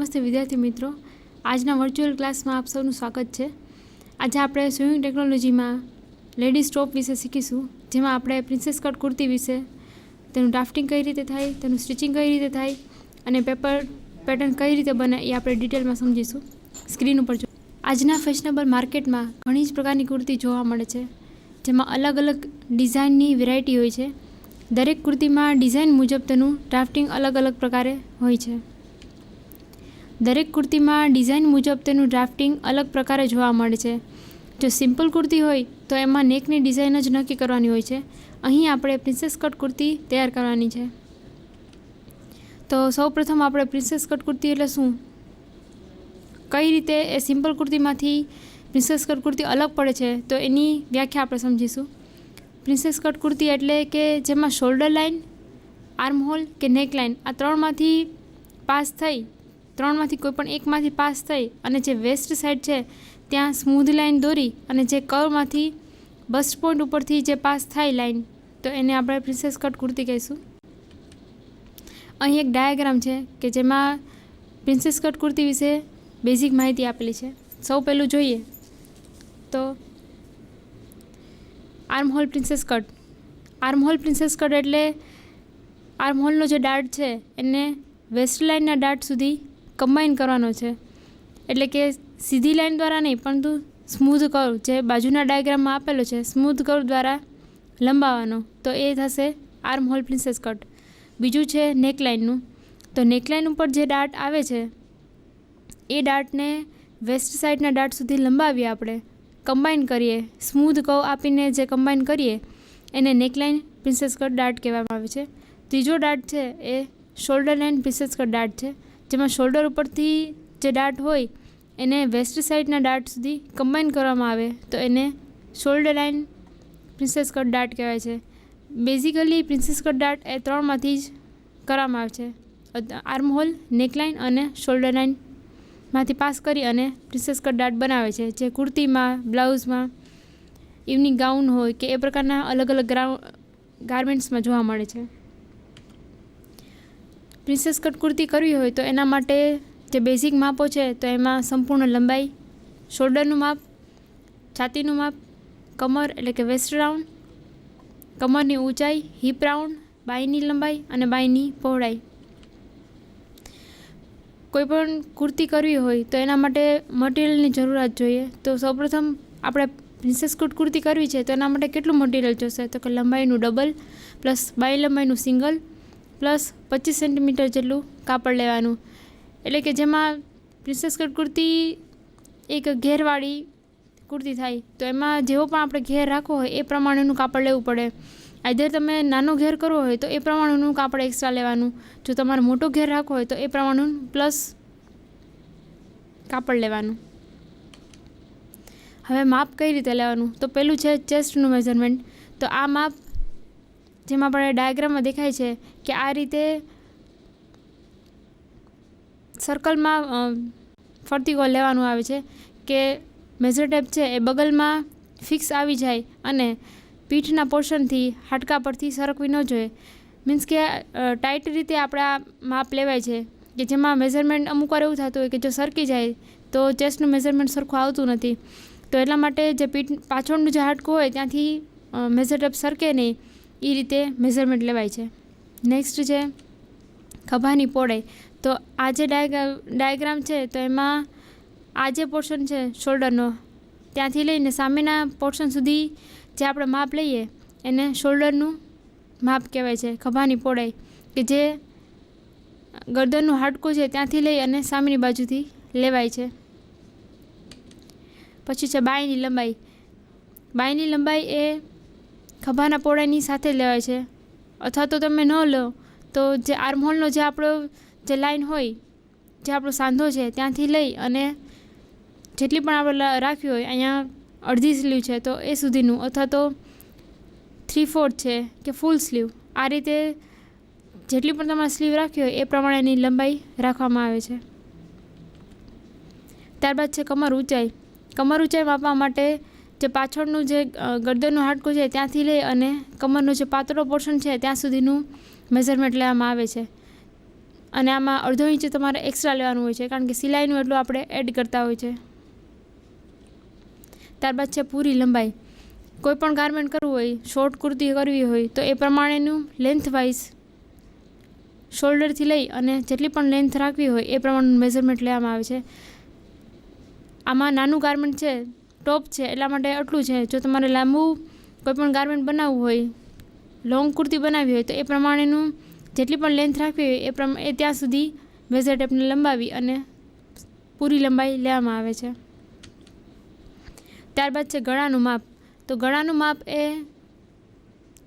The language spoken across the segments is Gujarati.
નમસ્તે વિદ્યાર્થી મિત્રો, આજના વર્ચ્યુઅલ ક્લાસમાં આપ સૌનું સ્વાગત છે। આજે આપણે સ્વિમિંગ ટેકનોલોજીમાં લેડીઝ ટોપ વિશે શીખીશું, જેમાં આપણે પ્રિન્સેસ કટ કુર્તી વિશે, તેનું ડ્રાફ્ટિંગ કઈ રીતે થાય, તેનું સ્ટિચિંગ કઈ રીતે થાય અને પેટર્ન કઈ રીતે બને એ આપણે ડિટેલમાં સમજીશું। સ્ક્રીન ઉપર જો આજના ફેશનેબલ માર્કેટમાં ઘણી જ પ્રકારની કુર્તી જોવા મળે છે, જેમાં અલગ અલગ ડિઝાઇનની વેરાયટી હોય છે। દરેક કુર્તીમાં ડિઝાઇન મુજબ તેનું ડ્રાફ્ટિંગ અલગ અલગ પ્રકારે હોય છે। દરેક કુર્તીમાં ડિઝાઇન મુજબ તેનું ડ્રાફ્ટિંગ અલગ પ્રકારે જોવા મળે છે। જો સિમ્પલ કુર્તી હોય તો એમાં નેકની ડિઝાઇન જ નક્કી કરવાની હોય છે। અહીં આપણે પ્રિન્સેસ કટ કુર્તી તૈયાર કરવાની છે। તો સૌપ્રથમ આપણે પ્રિન્સેસ કટ કુર્તી એટલે શું, કઈ રીતે એ સિમ્પલ કુર્તીમાંથી પ્રિન્સેસ કટ કુર્તી અલગ પડે છે, તો એની વ્યાખ્યા આપણે સમજીશું। પ્રિન્સેસ કટ કુર્તી એટલે કે જેમાં શોલ્ડર લાઇન, આર્મ હોલ કે નેક લાઇન આ ત્રણમાંથી કોઈ પણ એકમાંથી પાસ થઈ અને જે વેસ્ટ સાઈડ છે ત્યાં સ્મૂધ લાઇન દોરી અને જે કર્વમાંથી બસ્ટ પોઈન્ટ ઉપરથી જે પાસ થાય લાઇન, તો એને આપણે પ્રિન્સેસ કટ કુર્તી કહીશું। અહીં એક ડાયાગ્રામ છે કે જેમાં પ્રિન્સેસ કટ કુર્તી વિશે બેઝિક માહિતી આપેલી છે। સૌ પહેલું જોઈએ તો arm hole princess cut. Arm hole princess cut એટલે આર્મ હોલનો જે ડાર્ટ છે એને વેસ્ટ લાઇનના ડાર્ટ સુધી કમ્બાઈન કરવાનો છે, એટલે કે સીધી લાઇન દ્વારા નહીં પરંતુ સ્મૂધ કર્વ જે બાજુના ડાયાગ્રામમાં આપેલો છે સ્મૂધ કર્વ દ્વારા લંબાવવાનો, તો એ થશે આર્મ હોલ પ્રિન્સેસ કટ। બીજું છે નેક લાઇનનું, તો નેક લાઇન ઉપર જે ડાર્ટ આવે છે એ ડાર્ટને વેસ્ટ સાઈડના ડાર્ટ સુધી લંબાવીએ, આપણે કમ્બાઈન કરીએ, સ્મૂધ કર્વ આપીને જે કમ્બાઈન કરીએ એને નેક લાઇન પ્રિન્સેસ કટ ડાર્ટ કહેવામાં આવે છે। ત્રીજો ડાર્ટ છે એ shoulder line princess cut dart છે, જેમાં શોલ્ડર ઉપરથી જે ડાર્ટ હોય એને વેસ્ટ સાઈડના ડાર્ટ સુધી કમ્બાઈન કરવામાં આવે તો એને shoulder line princess cut dart કહેવાય છે। બેઝિકલી પ્રિન્સેસ કટ ડાર્ટ એ ત્રણમાંથી જ કરવામાં આવે છે, આર્મ હોલ, નેક લાઇન અને શોલ્ડર લાઇનમાંથી પાસ કરી અને પ્રિન્સેસ કટ ડાર્ટ બનાવે છે, જે કુર્તીમાં, બ્લાઉઝમાં, ઇવનિંગ ગાઉન હોય કે એ પ્રકારના અલગ અલગ ગાર્મેન્ટ્સમાં જોવા મળે છે। પ્રિન્સેસ કટ કુર્તી કરવી હોય તો એના માટે જે બેઝિક માપો છે તો એમાં સંપૂર્ણ લંબાઈ, શોલ્ડરનું માપ, છાતીનું માપ, કમર એટલે કે વેસ્ટ રાઉન્ડ, કમરની ઊંચાઈ, હિપ રાઉન્ડ, બાયની લંબાઈ અને બાયની પહોળાઈ। કોઈ પણ કુર્તી કરવી હોય તો એના માટે મટીરિયલની જરૂરિયાત જોઈએ। તો સૌપ્રથમ આપણે પ્રિન્સેસ કટ કુર્તી કરવી છે તો એના માટે કેટલું મટીરિયલ જોશે, તો કે લંબાઈનું ડબલ પ્લસ બાય લંબાઈનું સિંગલ પ્લસ 25 સેન્ટીમીટર જેટલું કાપડ લેવાનું, એટલે કે જેમાં પ્રિન્સેસ કટ કુર્તી એક ઘેરવાળી કુર્તી થાય તો એમાં જેવો પણ આપણે ઘેર રાખવો હોય એ પ્રમાણેનું કાપડ લેવું પડે। આઈધર તમે નાનો ઘેર કરવો હોય તો એ પ્રમાણેનું કાપડ એક્સ્ટ્રા લેવાનું, જો તમારે મોટો ઘેર રાખવો હોય તો એ પ્રમાણેનું પ્લસ કાપડ લેવાનું। હવે માપ કઈ રીતે લેવાનું, તો પહેલું છે ચેસ્ટનું મેઝરમેન્ટ। તો આ માપ જેમાં આપણે ડાયાગ્રામમાં દેખાય છે કે આ રીતે સર્કલમાં ફરતી ગોળ લેવાનું આવે છે કે મેઝર ટેપ છે એ બગલમાં ફિક્સ આવી જાય અને પીઠના પોર્શનથી હાડકા પરથી સરકવી ન જોઈએ, મીન્સ કે ટાઈટ રીતે આપણા માપ લેવાય છે કે જેમાં મેઝરમેન્ટ અમુક વાર એવું થતું હોય કે જો સરકી જાય તો ચેસ્ટનું મેઝરમેન્ટ સરખું આવતું નથી, તો એટલા માટે જે પીઠ પાછળનું જે હાડકું હોય ત્યાંથી મેઝર ટેપ સરકે નહીં એ રીતે મેઝરમેન્ટ લેવાય છે। નેક્સ્ટ છે ખભાની પહોળાઈ। તો આ જે ડાયાગ્રામ છે તો એમાં આ જે પોર્શન છે શોલ્ડરનો ત્યાંથી લઈને સામેના પોર્શન સુધી જે આપણે માપ લઈએ એને શોલ્ડરનું માપ કહેવાય છે, ખભાની પહોળાઈ, કે જે ગરદનનું હાડકું છે ત્યાંથી લઈ અને સામેની બાજુથી લેવાય છે। પછી છે બાયની લંબાઈ। બાયની લંબાઈ એ ખભાના પહોળાઈની સાથે લેવાય છે, અથવા તો તમે ન લો તો જે આર્મ હોલનો જે આપણો જે લાઇન હોય, જે આપણો સાંધો છે ત્યાંથી લઈ અને જેટલી પણ આપણે રાખવી હોય, અહીંયા અડધી સ્લીવ છે તો એ સુધીનું, અથવા તો 3/4 છે કે ફૂલ સ્લીવ, આ રીતે જેટલી પણ તમારે સ્લીવ રાખવી હોય એ પ્રમાણેની લંબાઈ રાખવામાં આવે છે। ત્યારબાદ છે કમર ઊંચાઈ। કમર ઊંચાઈ માપવા માટે જે પાછળનું જે ગરદનનું હાડકું છે ત્યાંથી લઈ અને કમરનો જે પાતળો પોર્શન છે ત્યાં સુધીનું મેઝરમેન્ટ લેવામાં આવે છે। અને આમાં અડધો ઇંચ તમારે એક્સ્ટ્રા લેવાનું હોય છે, કારણ કે સિલાઈનું એટલું આપણે એડ કરતા હોય છે. ત્યારબાદ છે પૂરી લંબાઈ. કોઈ પણ ગારમેન્ટ કરવું હોય, શોર્ટ કુર્તી કરવી હોય તો એ પ્રમાણેનું લેન્થ વાઇઝ શોલ્ડરથી લઈ અને જેટલી પણ લેન્થ રાખવી હોય એ પ્રમાણેનું મેઝરમેન્ટ લેવામાં આવે છે. આમાં નાનું ગારમેન્ટ છે, ટોપ છે, એટલા માટે આટલું છે. જો તમારે લાંબુ કોઈ પણ ગારમેન્ટ બનાવવું હોય, લોંગ કુર્તી બનાવવી હોય તો એ પ્રમાણેનું જેટલી પણ લેન્થ રાખવી હોય એ ત્યાં સુધી મેઝર ટેપને લંબાવી અને પૂરી લંબાઈ લેવામાં આવે છે. ત્યારબાદ છે ગળાનું માપ. તો ગળાનું માપ એ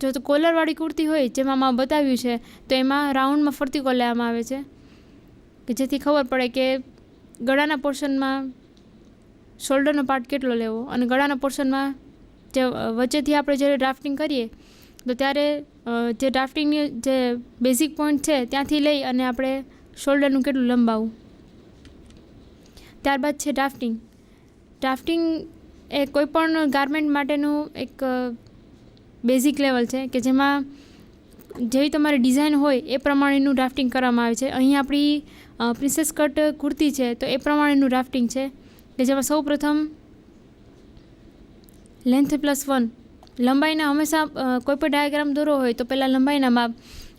જો તો કોલરવાળી કુર્તી હોય જેમાં માપ બતાવ્યું છે તો એમાં રાઉન્ડમાં ફરતી કોલ લેવામાં આવે છે, કે જેથી ખબર પડે કે ગળાના પોર્શનમાં શોલ્ડરનો પાર્ટ કેટલો લેવો, અને ગળાના પોર્શનમાં જે વચ્ચેથી આપણે જ્યારે ડ્રાફ્ટિંગ કરીએ તો ત્યારે જે ડ્રાફ્ટિંગની જે બેઝિક પોઈન્ટ છે ત્યાંથી લઈ અને આપણે શોલ્ડરનું કેટલું લંબાવવું. ત્યારબાદ છે ડ્રાફ્ટિંગ. ડ્રાફ્ટિંગ એ કોઈપણ ગારમેન્ટ માટેનું એક બેઝિક લેવલ છે કે જેમાં જેવી તમારી ડિઝાઇન હોય એ પ્રમાણેનું ડ્રાફ્ટિંગ કરવામાં આવે છે. અહીં આપણી પ્રિન્સેસ કટ કુર્તી છે તો એ પ્રમાણેનું ડ્રાફ્ટિંગ છે, કે જેમાં સૌ પ્રથમ લેન્થ +1 લંબાઈના હંમેશા કોઈ પણ ડાયાગ્રામ દોરો હોય તો પહેલાં લંબાઈના માપ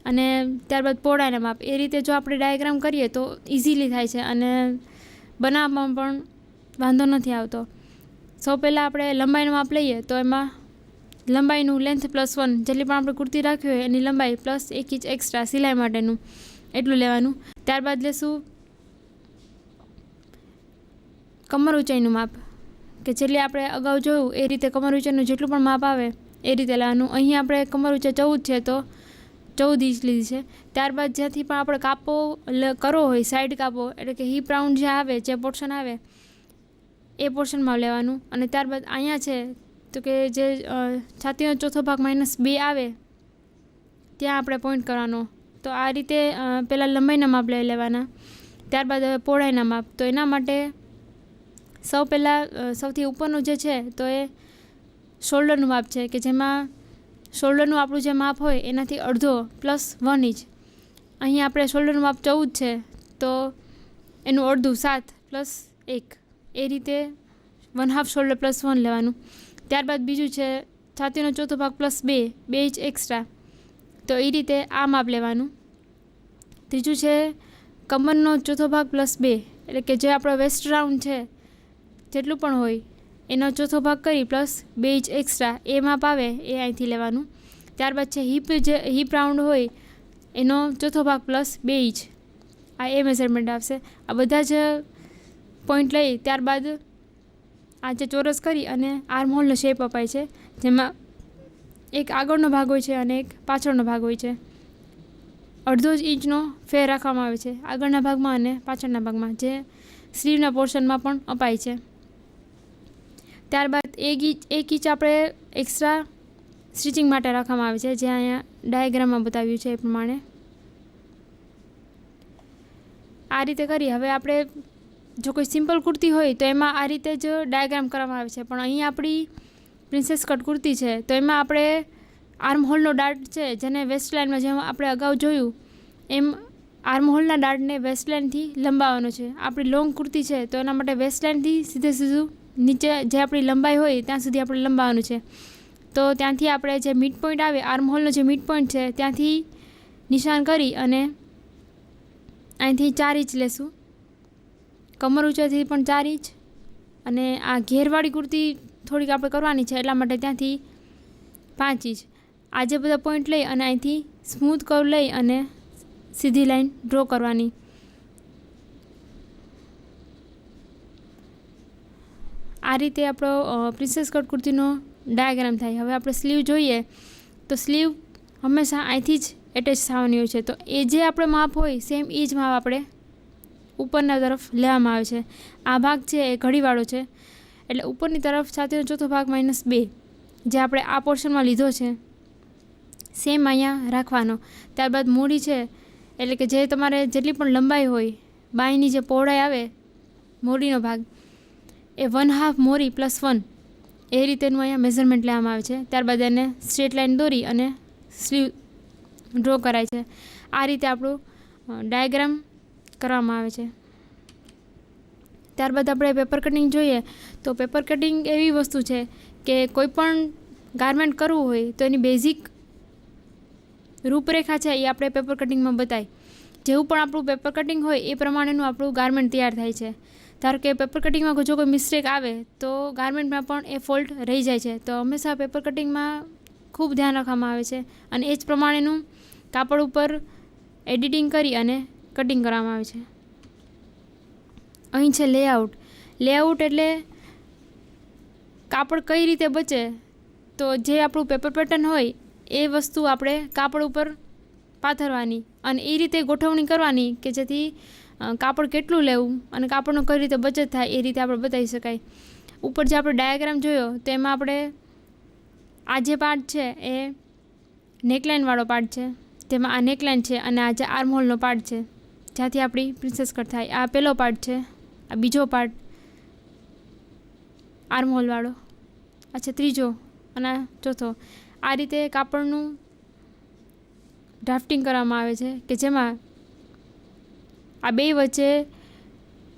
અને ત્યારબાદ પહોળાઈના માપ, એ રીતે જો આપણે ડાયાગ્રામ કરીએ તો ઇઝીલી થાય છે અને બનાવવામાં પણ વાંધો નથી આવતો. સૌ પહેલાં આપણે લંબાઈનું માપ લઈએ તો એમાં લંબાઈનું લેન્થ +1 જેટલી પણ આપણે કુર્તી રાખી હોય એની લંબાઈ પ્લસ 1 ઇંચ એક્સ્ટ્રા સિલાઈ માટેનું એટલું લેવાનું. ત્યારબાદ લેશું કમર ઊંચાઈનું માપ, કે જેટલી આપણે અગાઉ જોયું એ રીતે કમર ઊંચાઈનું જેટલું પણ માપ આવે એ રીતે લેવાનું. અહીં આપણે કમર ઊંચાઈ 14 છે તો 14 ઇંચ લીધી છે. ત્યારબાદ જ્યાંથી પણ આપણે કાપો કરવો હોય, સાઈડ કાપો એટલે કે હિપ રાઉન્ડ જે આવે, જે પોર્શન આવે એ પોર્શનમાં લેવાનું. અને ત્યારબાદ અહીંયા છે તો કે જે છાતીનો ચોથો ભાગ -2 આવે ત્યાં આપણે પોઈન્ટ કરવાનો. તો આ રીતે પહેલાં લંબાઈના માપ લઈ લેવાના. ત્યારબાદ હવે પહોળાઈના માપ. તો એના માટે સૌ પહેલાં સૌથી ઉપરનું જે છે તો એ શોલ્ડરનું માપ છે, કે જેમાં શોલ્ડરનું આપણું જે માપ હોય એનાથી અડધો +1 ઇંચ. અહીં આપણે શોલ્ડરનું માપ 14 છે તો એનું અડધું 7 + 1 એ રીતે 1/2 શોલ્ડર +1 લેવાનું. ત્યારબાદ બીજું છે છાતીનો ચોથો ભાગ +2 ઇંચ એક્સ્ટ્રા, તો એ રીતે આ માપ લેવાનું. ત્રીજું છે કમરનો ચોથો ભાગ +2 એટલે કે જે આપણો વેસ્ટ રાઉન્ડ છે જેટલું પણ હોય એનો ચોથો ભાગ કરી +2 ઇંચ એક્સ્ટ્રા એ માપ આવે એ અહીંથી લેવાનું. ત્યારબાદ છે હિપ રાઉન્ડ હોય એનો ચોથો ભાગ +2 ઇંચ, આ એ મેઝરમેન્ટ આવશે. આ બધા જ પોઈન્ટ લઈ ત્યારબાદ આ જે ચોરસ કરી અને આર્મ હોલનો શેપ અપાય છે, જેમાં એક આગળનો ભાગ હોય છે અને એક પાછળનો ભાગ હોય છે. અડધો જ ઇંચનો ફેર રાખવામાં આવે છે આગળના ભાગમાં અને પાછળના ભાગમાં, જે સ્લીવના પોર્શનમાં પણ અપાય છે. ત્યારબાદ 1 ઇંચ આપણે એક્સ્ટ્રા સ્ટિચિંગ માટે રાખવામાં આવે છે, જે અહીંયા ડાયાગ્રામમાં બતાવ્યું છે એ પ્રમાણે. આ રીતે કરી હવે આપણે જો કોઈ સિમ્પલ કુર્તી હોય તો એમાં આ રીતે જ ડાયાગ્રામ કરવામાં આવે છે, પણ અહીં આપણી પ્રિન્સેસ કટ કુર્તી છે તો એમાં આપણે આર્મ હોલનો ડાર્ટ છે જેને વેસ્ટ લાઇનમાં જેમ આપણે અગાઉ જોયું એમ આર્મ હોલના ડાર્ટને વેસ્ટ લાઇનથી લંબાવવાનો છે. આપણી લોંગ કુર્તી છે તો એના માટે વેસ્ટ લાઇનથી સીધું નીચે જે આપણી લંબાઈ હોય ત્યાં સુધી આપણે લંબાવવાનું છે. તો ત્યાંથી આપણે જે મિડ પોઈન્ટ આવે, આર્મ હોલનો જે મિડ પોઈન્ટ છે ત્યાંથી નિશાન કરી અને અહીંથી 4 ઇંચ લેશું. કમર ઊંચાઈથી પણ 4 ઇંચ, અને આ ઘેરવાળી કુર્તી થોડીક આપણે કરવાની છે એટલા માટે ત્યાંથી 5 ઇંચ. આ જે બધા પોઈન્ટ લઈ અને અહીંથી સ્મૂથ કર્વ લઈ અને સીધી લાઈન ડ્રો કરવાની. આ રીતે આપણો પ્રિન્સેસ કટ કુર્તીનો ડાયાગ્રામ થાય. હવે આપણે સ્લીવ જોઈએ તો સ્લીવ હંમેશા અહીંથી જ એટેચ થવાની હોય છે, તો એ જે આપણે માપ હોય સેમ એ જ માપ આપણે ઉપરના તરફ લેવામાં આવે છે. આ ભાગ છે એ ઘડીવાળો છે એટલે ઉપરની તરફ છાતીનો ચોથો ભાગ -2 જે આપણે આ પોર્શનમાં લીધો છે સેમ અહીંયા રાખવાનો. ત્યારબાદ મોડી છે એટલે કે જે તમારે જેટલી પણ લંબાઈ હોય, બાંયની જે પહોળાઈ આવે મોડીનો ભાગ એ 1/2 મોરી +1 એ રીતેનું અહીંયા મેઝરમેન્ટ લેવામાં આવે છે. ત્યારબાદ એને સ્ટ્રેટ લાઇન દોરી અને સ્લીવ ડ્રો કરાય છે. આ રીતે આપણું ડાયાગ્રામ કરવામાં આવે છે. ત્યારબાદ આપણે પેપર કટિંગ જોઈએ તો પેપર કટિંગ એવી વસ્તુ છે કે કોઈ પણ ગારમેન્ટ કરવું હોય તો એની બેઝિક રૂપરેખા છે એ આપણે પેપર કટિંગમાં બતાવી. જેવું પણ આપણું પેપર કટિંગ હોય એ પ્રમાણેનું આપણું ગારમેન્ટ તૈયાર થાય છે. ધારો કે પેપર કટિંગમાં જો કોઈ મિસ્ટેક આવે તો ગારમેન્ટમાં પણ એ ફોલ્ટ રહી જાય છે. તો હંમેશા પેપર કટિંગમાં ખૂબ ધ્યાન રાખવામાં આવે છે અને એ જ પ્રમાણેનું કાપડ ઉપર એડિટિંગ કરી અને કટિંગ કરવામાં આવે છે. અહીં છે લેઆઉટ. લેઆઉટ એટલે કાપડ કઈ રીતે બચે, તો જે આપણું પેપર પેટર્ન હોય એ વસ્તુ આપણે કાપડ ઉપર પાથરવાની અને એ રીતે ગોઠવણી કરવાની કે જેથી કાપડ કેટલું લેવું અને કાપડનો કઈ રીતે બચત થાય એ રીતે આપણે બતાવી શકાય. ઉપર જે આપણે ડાયાગ્રામ જોયો તો એમાં આપણે આ જે પાર્ટ છે એ નેકલાઇનવાળો પાર્ટ છે, તેમાં આ નેકલાઇન છે અને આ જે આર્મહોલનો પાર્ટ છે જ્યાંથી આપણી પ્રિન્સેસ કટ થાય. આ પહેલો પાર્ટ છે, આ બીજો પાર્ટ આર્મહોલવાળો, આ છે ત્રીજો અને આ ચોથો. આ રીતે કાપડનું ડ્રાફ્ટિંગ કરવામાં આવે છે કે જેમાં આ બે વચ્ચે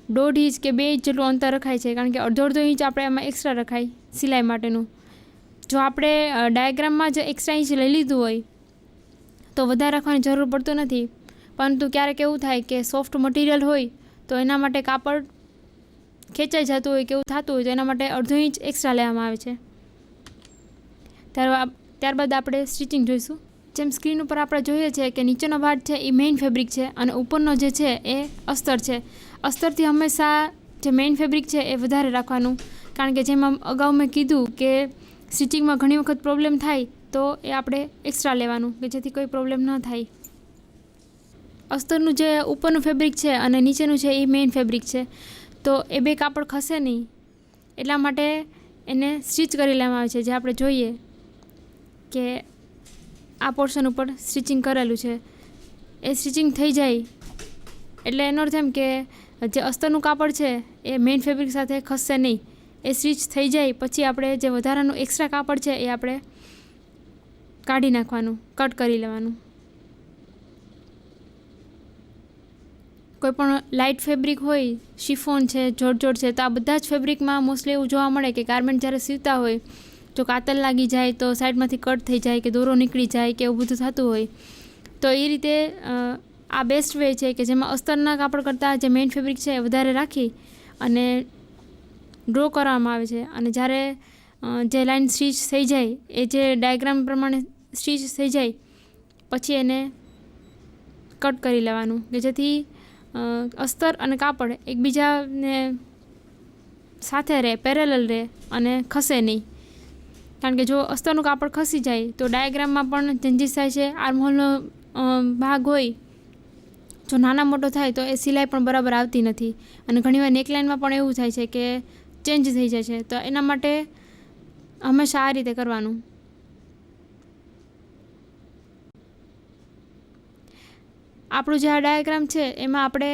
1.5 ઇંચ કે 2 ઇંચ જેટલું અંતર રખાય છે, કારણ કે અડધો ઇંચ આપણે એમાં એક્સ્ટ્રા રખાય સિલાઈ માટેનું. જો આપણે ડાયાગ્રામમાં જ એક્સ્ટ્રા ઇંચ લઈ લીધું હોય તો વધારે રાખવાની જરૂર પડતો નથી, પરંતુ ક્યારેક એવું થાય કે સોફ્ટ મટીરિયલ હોય તો એના માટે કાપડ ખેંચાઈ જતું હોય કે એવું થતું હોય તો એના માટે 1/2 ઇંચ એક્સ્ટ્રા લેવામાં આવે છે. ત્યારબાદ આપણે સ્ટિચિંગ જોઈશું. જેમ સ્ક્રીન ઉપર આપણે જોઈએ છીએ કે નીચેનો ભાગ છે એ મેઇન ફેબ્રિક છે અને ઉપરનો જે છે એ અસ્તર છે. અસ્તરથી હંમેશા જે મેઇન ફેબ્રિક છે એ વધારે રાખવાનું, કારણ કે જેમાં અગાઉ મેં કીધું કે સ્ટિચિંગમાં ઘણી વખત પ્રોબ્લેમ થાય તો એ આપણે એક્સ્ટ્રા લેવાનું કે જેથી કોઈ પ્રોબ્લેમ ન થાય. અસ્તરનું જે ઉપરનું ફેબ્રિક છે અને નીચેનું છે એ મેઇન ફેબ્રિક છે, તો એ બે કાપડ ખસે નહીં એટલા માટે એને સ્ટિચ કરી લેવામાં આવે છે. જે આપણે જોઈએ કે આ પોર્શન ઉપર સ્ટિચિંગ કરેલું છે એ સ્ટિચિંગ થઈ જાય એટલે એનો અર્થ એમ કે જે અસ્તરનું કાપડ છે એ મેઇન ફેબ્રિક સાથે ખસશે નહીં. એ સ્ટિચ થઈ જાય પછી આપણે જે વધારાનું એક્સ્ટ્રા કાપડ છે એ આપણે કાઢી નાખવાનું, કટ કરી લેવાનું. કોઈ પણ લાઇટ ફેબ્રિક હોય, શિફોન છે, જોડજોડ છે, તો આ બધા જ ફેબ્રિકમાં મોસ્ટલી એવું જોવા મળે કે ગારમેન્ટ જ્યારે સીવતા હોય જો કાતર લાગી જાય તો સાઈડમાંથી કટ થઈ જાય કે દોરો નીકળી જાય કે એવું બધું થતું હોય. તો એ રીતે આ બેસ્ટ વે છે કે જેમાં અસ્તરના કાપડ કરતાં જે મેઇન ફેબ્રિક છે એ વધારે રાખી અને ડ્રો કરવામાં આવે છે. અને જ્યારે જે લાઇન સ્ટિચ થઈ જાય એ જે ડાયાગ્રામ પ્રમાણે સ્ટિચ થઈ જાય પછી એને કટ કરી લેવાનું કે જેથી અસ્તર અને કાપડ એકબીજાને સાથે રહે, પેરેલલ રહે અને ખસે નહીં. કારણ કે જો અસ્તરનું કાપડ ખસી જાય તો ડાયાગ્રામમાં પણ ચેન્જીસ થાય છે. આર્મહોલનો ભાગ હોય જો નાના મોટો થાય તો એ સિલાઈ પણ બરાબર આવતી નથી અને ઘણીવાર નેકલાઇનમાં પણ એવું થાય છે કે ચેન્જ થઈ જાય છે. તો એના માટે હંમેશા આ રીતે કરવાનું. આપણું જે આ ડાયાગ્રામ છે એમાં આપણે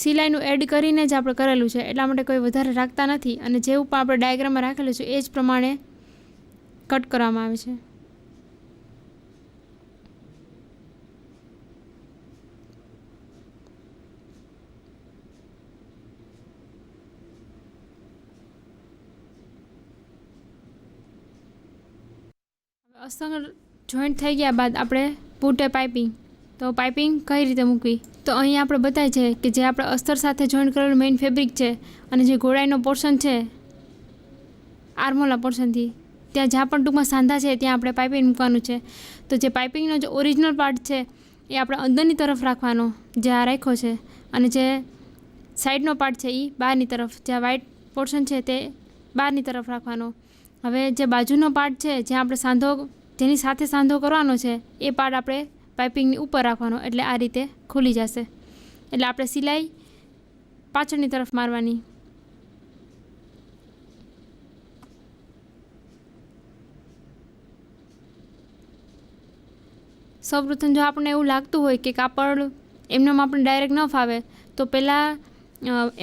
સિલાઈનું એડ કરીને જ આપણે કરેલું છે એટલા માટે કોઈ વધારે રાખતા નથી અને જેવું પણ આપણે ડાયાગ્રામમાં રાખેલું છે એ જ પ્રમાણે કટ કરવામાં આવે છે. અસ્તર જોઈન્ટ થઈ ગયા બાદ આપણે પુટ એ પાઇપિંગ. તો પાઇપિંગ કઈ રીતે મૂકવી તો અહીં આપણે બતાય છે કે જે આપણે અસ્તર સાથે જોઈન્ટ કરેલું મેઇન ફેબ્રિક છે અને જે ગોળાઈનો પોર્શન છે આર્મહોલના પોર્શનથી ત્યાં જ્યાં પણ ટૂંકમાં સાંધા છે ત્યાં આપણે પાઇપિંગ મૂકવાનું છે. તો જે પાઇપિંગનો જે ઓરિજિનલ પાર્ટ છે એ આપણે અંદરની તરફ રાખવાનો જે આ રાખ્યો છે અને જે સાઈડનો પાર્ટ છે એ બહારની તરફ, જે વ્હાઇટ પોર્શન છે તે બહારની તરફ રાખવાનો. હવે જે બાજુનો પાર્ટ છે જ્યાં આપણે સાંધો જેની સાથે સાંધો કરવાનો છે એ પાર્ટ આપણે પાઇપિંગની ઉપર રાખવાનો એટલે આ રીતે ખુલી જશે. એટલે આપણે સિલાઈ પાછળની તરફ મારવાની. સૌપ્રથમ જો આપણને એવું લાગતું હોય કે કાપડ એમનેમ આપણે ડાયરેક્ટ ન ફાવે તો પહેલાં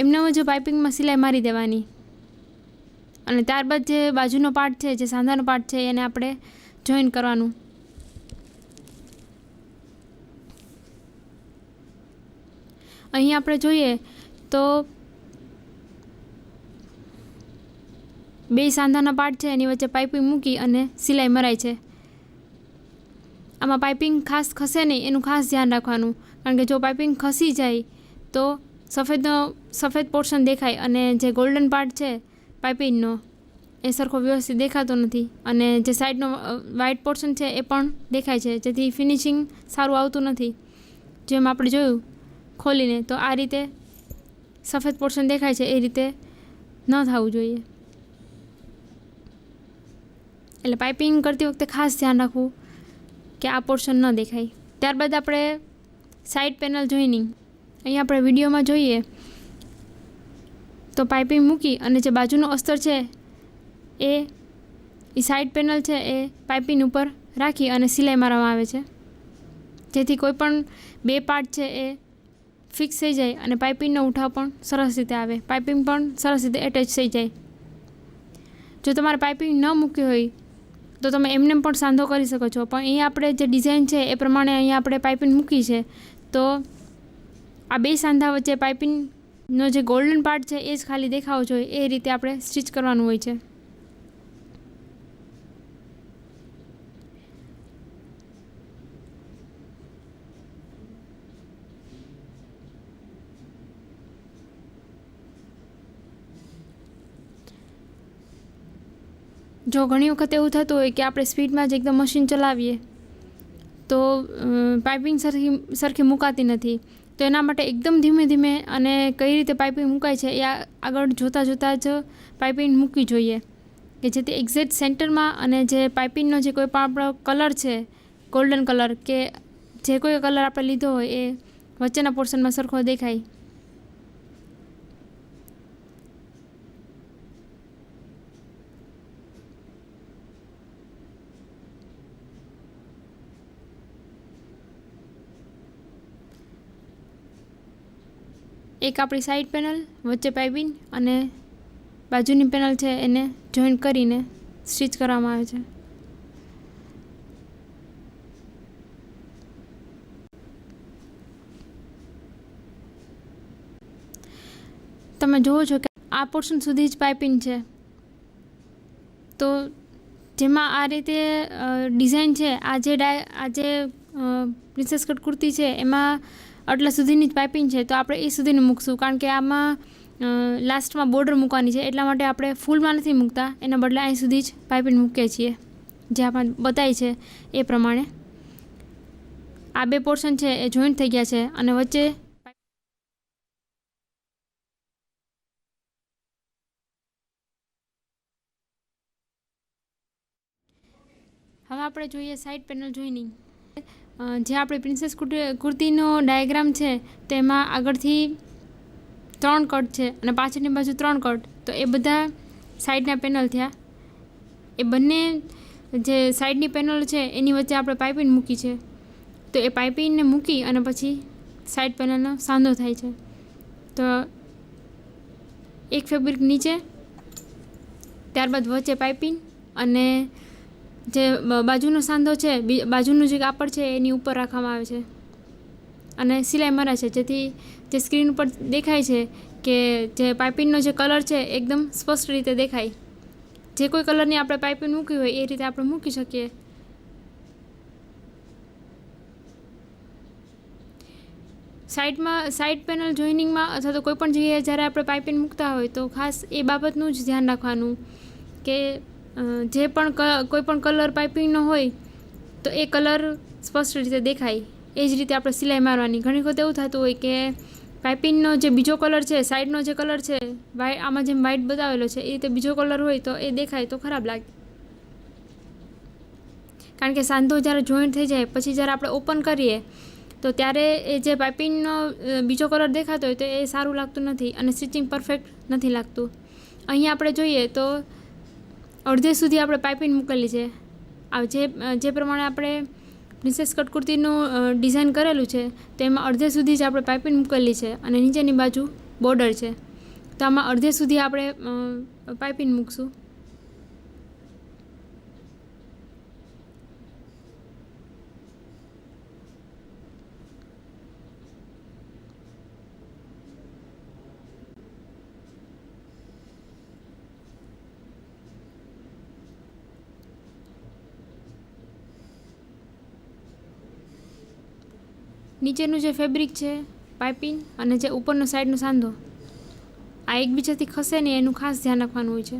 એમનેમ જ પાઇપિંગમાં સિલાઈ મારી દેવાની અને ત્યારબાદ જે બાજુનો પાર્ટ છે, જે સાંધાનો પાર્ટ છે એને આપણે જોઈન કરવાનું. અહીં આપણે જોઈએ તો 2 સાંધાના પાર્ટ છે એની વચ્ચે પાઇપિંગ મૂકી અને સિલાઈ મરાય છે. આમાં પાઇપિંગ ખાસ ખસે નહીં એનું ખાસ ધ્યાન રાખવાનું, કારણ કે જો પાઇપિંગ ખસી જાય તો સફેદ પોર્શન દેખાય અને જે ગોલ્ડન પાર્ટ છે પાઇપિંગનો એ સરખો વ્યવસ્થિત દેખાતો નથી અને જે સાઈડનો વ્હાઇટ પોર્શન છે એ પણ દેખાય છે, જેથી ફિનિશિંગ સારું આવતું નથી. જેમ આપણે જોયું ખોલીને તો આ રીતે સફેદ પોર્શન દેખાય છે, એ રીતે ન થવું જોઈએ. એટલે પાઇપિંગ કરતી વખતે ખાસ ધ્યાન રાખવું કે આ પોર્શન ન દેખાય. ત્યારબાદ આપણે સાઈડ પેનલ જોઈનિંગ. અહીં આપણે વિડીયોમાં જોઈએ તો પાઇપિંગ મૂકી અને જે બાજુનું અસ્તર છે એ સાઈડ પેનલ છે એ પાઇપિંગ ઉપર રાખી અને સિલાઈ મારવામાં આવે છે, જેથી કોઈ પણ 2 પાર્ટ છે એ ફિક્સ થઈ જાય અને પાઇપિંગનો ઉઠાવ પણ સરસ રીતે આવે, પાઇપિંગ પણ સરસ રીતે એટેચ થઈ જાય. જો તમારે પાઇપિંગ ન મૂકી હોય તો તમે એમને પણ સાંધો કરી શકો છો, પણ અહીં આપણે જે ડિઝાઇન છે એ પ્રમાણે અહીંયા આપણે પાઇપિંગ મૂકી છે, તો આ 2 સાંધા વચ્ચે પાઇપિંગનો જે ગોલ્ડન પાર્ટ છે એ જ ખાલી દેખાવો જોઈએ, એ રીતે આપણે સ્ટિચ કરવાનું હોય છે. જો ઘણી વખત એવું થતું હોય કે આપણે સ્પીડમાં જ એકદમ મશીન ચલાવીએ તો પાઇપિંગ સરખી મુકાતી નથી, તો એના માટે એકદમ ધીમે ધીમે અને કઈ રીતે પાઇપિંગ મુકાય છે એ આગળ જોતાં જ પાઇપિંગ મૂકવી જોઈએ, કે જેથી એક્ઝેક્ટ સેન્ટરમાં અને જે પાઇપિંગનો જે કોઈ પણ આપણો કલર છે ગોલ્ડન કલર કે જે કોઈ કલર આપણે લીધો હોય એ વચ્ચેના પોર્શનમાં સરખો દેખાય. એક આપણી સાઈડ પેનલ, વચ્ચે પાઇપિંગ અને બાજુની પેનલ છે એને જોઈન્ટ કરીને સ્ટિચ કરવામાં આવે છે. તમે જુઓ છો કે આ પોર્શન સુધી જ પાઇપિંગ છે, તો જેમાં આ રીતે ડિઝાઇન છે, આ જે પ્રિન્સેસ કટ કુર્તી છે એમાં આટલા સુધીની જ પાઇપિંગ છે, તો આપણે એ સુધીનું મૂકશું, કારણ કે આમાં લાસ્ટમાં બોર્ડર મૂકવાની છે, એટલા માટે આપણે ફૂલમાં નથી મૂકતા, એના બદલે અહીં સુધી જ પાઇપિંગ મૂકીએ છીએ, જે આપણે બતાવી છે એ પ્રમાણે. આ 2 પોર્શન છે એ જોઈન્ટ થઈ ગયા છે અને વચ્ચે હવે આપણે જોઈએ સાઈડ પેનલ જોઈનિંગ. જે આપણે પ્રિન્સેસ કુર્તીનો ડાયાગ્રામ છે તેમાં આગળથી 3 કટ છે અને પાછળની બાજુ 3 કટ, તો એ બધા સાઈડના પેનલ થયા. એ બંને જે સાઈડની પેનલ છે એની વચ્ચે આપણે પાઇપિંગ મૂકી છે, તો એ પાઇપિંગને મૂકી અને પછી સાઈડ પેનલનો સાંધો થાય છે. તો એક ફેબ્રિક નીચે, ત્યારબાદ વચ્ચે પાઇપિંગ અને જે બાજુનો સાંધો છે, બાજુનું જે કાપડ છે એની ઉપર રાખવામાં આવે છે અને સિલાઈ મરાય છે, જેથી જે સ્ક્રીન ઉપર દેખાય છે કે જે પાઇપિંગનો જે કલર છે એકદમ સ્પષ્ટ રીતે દેખાય. જે કોઈ કલરની આપણે પાઇપિંગ મૂકી હોય એ રીતે આપણે મૂકી શકીએ. સાઈડ પેનલ જોઈનિંગમાં અથવા તો કોઈ પણ જગ્યાએ જ્યારે આપણે પાઇપિંગ મૂકતા હોય તો ખાસ એ બાબતનું જ ધ્યાન રાખવાનું કે જે પણ કોઈ પણ કલર પાઇપિંગનો હોય તો એ કલર સ્પષ્ટ રીતે દેખાય, એ જ રીતે આપણે સિલાઈ મારવાની. ઘણી વખત એવું થતું હોય કે પાઇપિંગનો જે બીજો કલર છે, સાઈડનો જે કલર છે, આમાં જેમ વ્હાઇટ બતાવેલો છે એ રીતે બીજો કલર હોય તો એ દેખાય તો ખરાબ લાગે, કારણ કે સાંધો જ્યારે જોઈન્ટ થઈ જાય પછી જ્યારે આપણે ઓપન કરીએ તો ત્યારે એ જે પાઇપિંગનો બીજો કલર દેખાતો હોય તો એ સારું લાગતું નથી અને સ્ટિચિંગ પરફેક્ટ નથી લાગતું. અહીં આપણે જોઈએ તો અડધે સુધી આપણે પાઇપિંગ મૂકેલી છે. જે પ્રમાણે આપણે પ્રિન્સેસ કટ કુર્તીનું ડિઝાઇન કરેલું છે તો એમાં અડધે સુધી જ આપણે પાઇપિંગ મૂકેલી છે અને નીચેની બાજુ બોર્ડર છે, તો આમાં અડધે સુધી આપણે પાઇપિંગ મૂકશું. નીચેનું જે ફેબ્રિક છે પાઇપિંગ અને જે ઉપરનો સાઈડનો સાંધો આ એકબીજાથી ખસે નહીં એનું ખાસ ધ્યાન રાખવાનું હોય છે.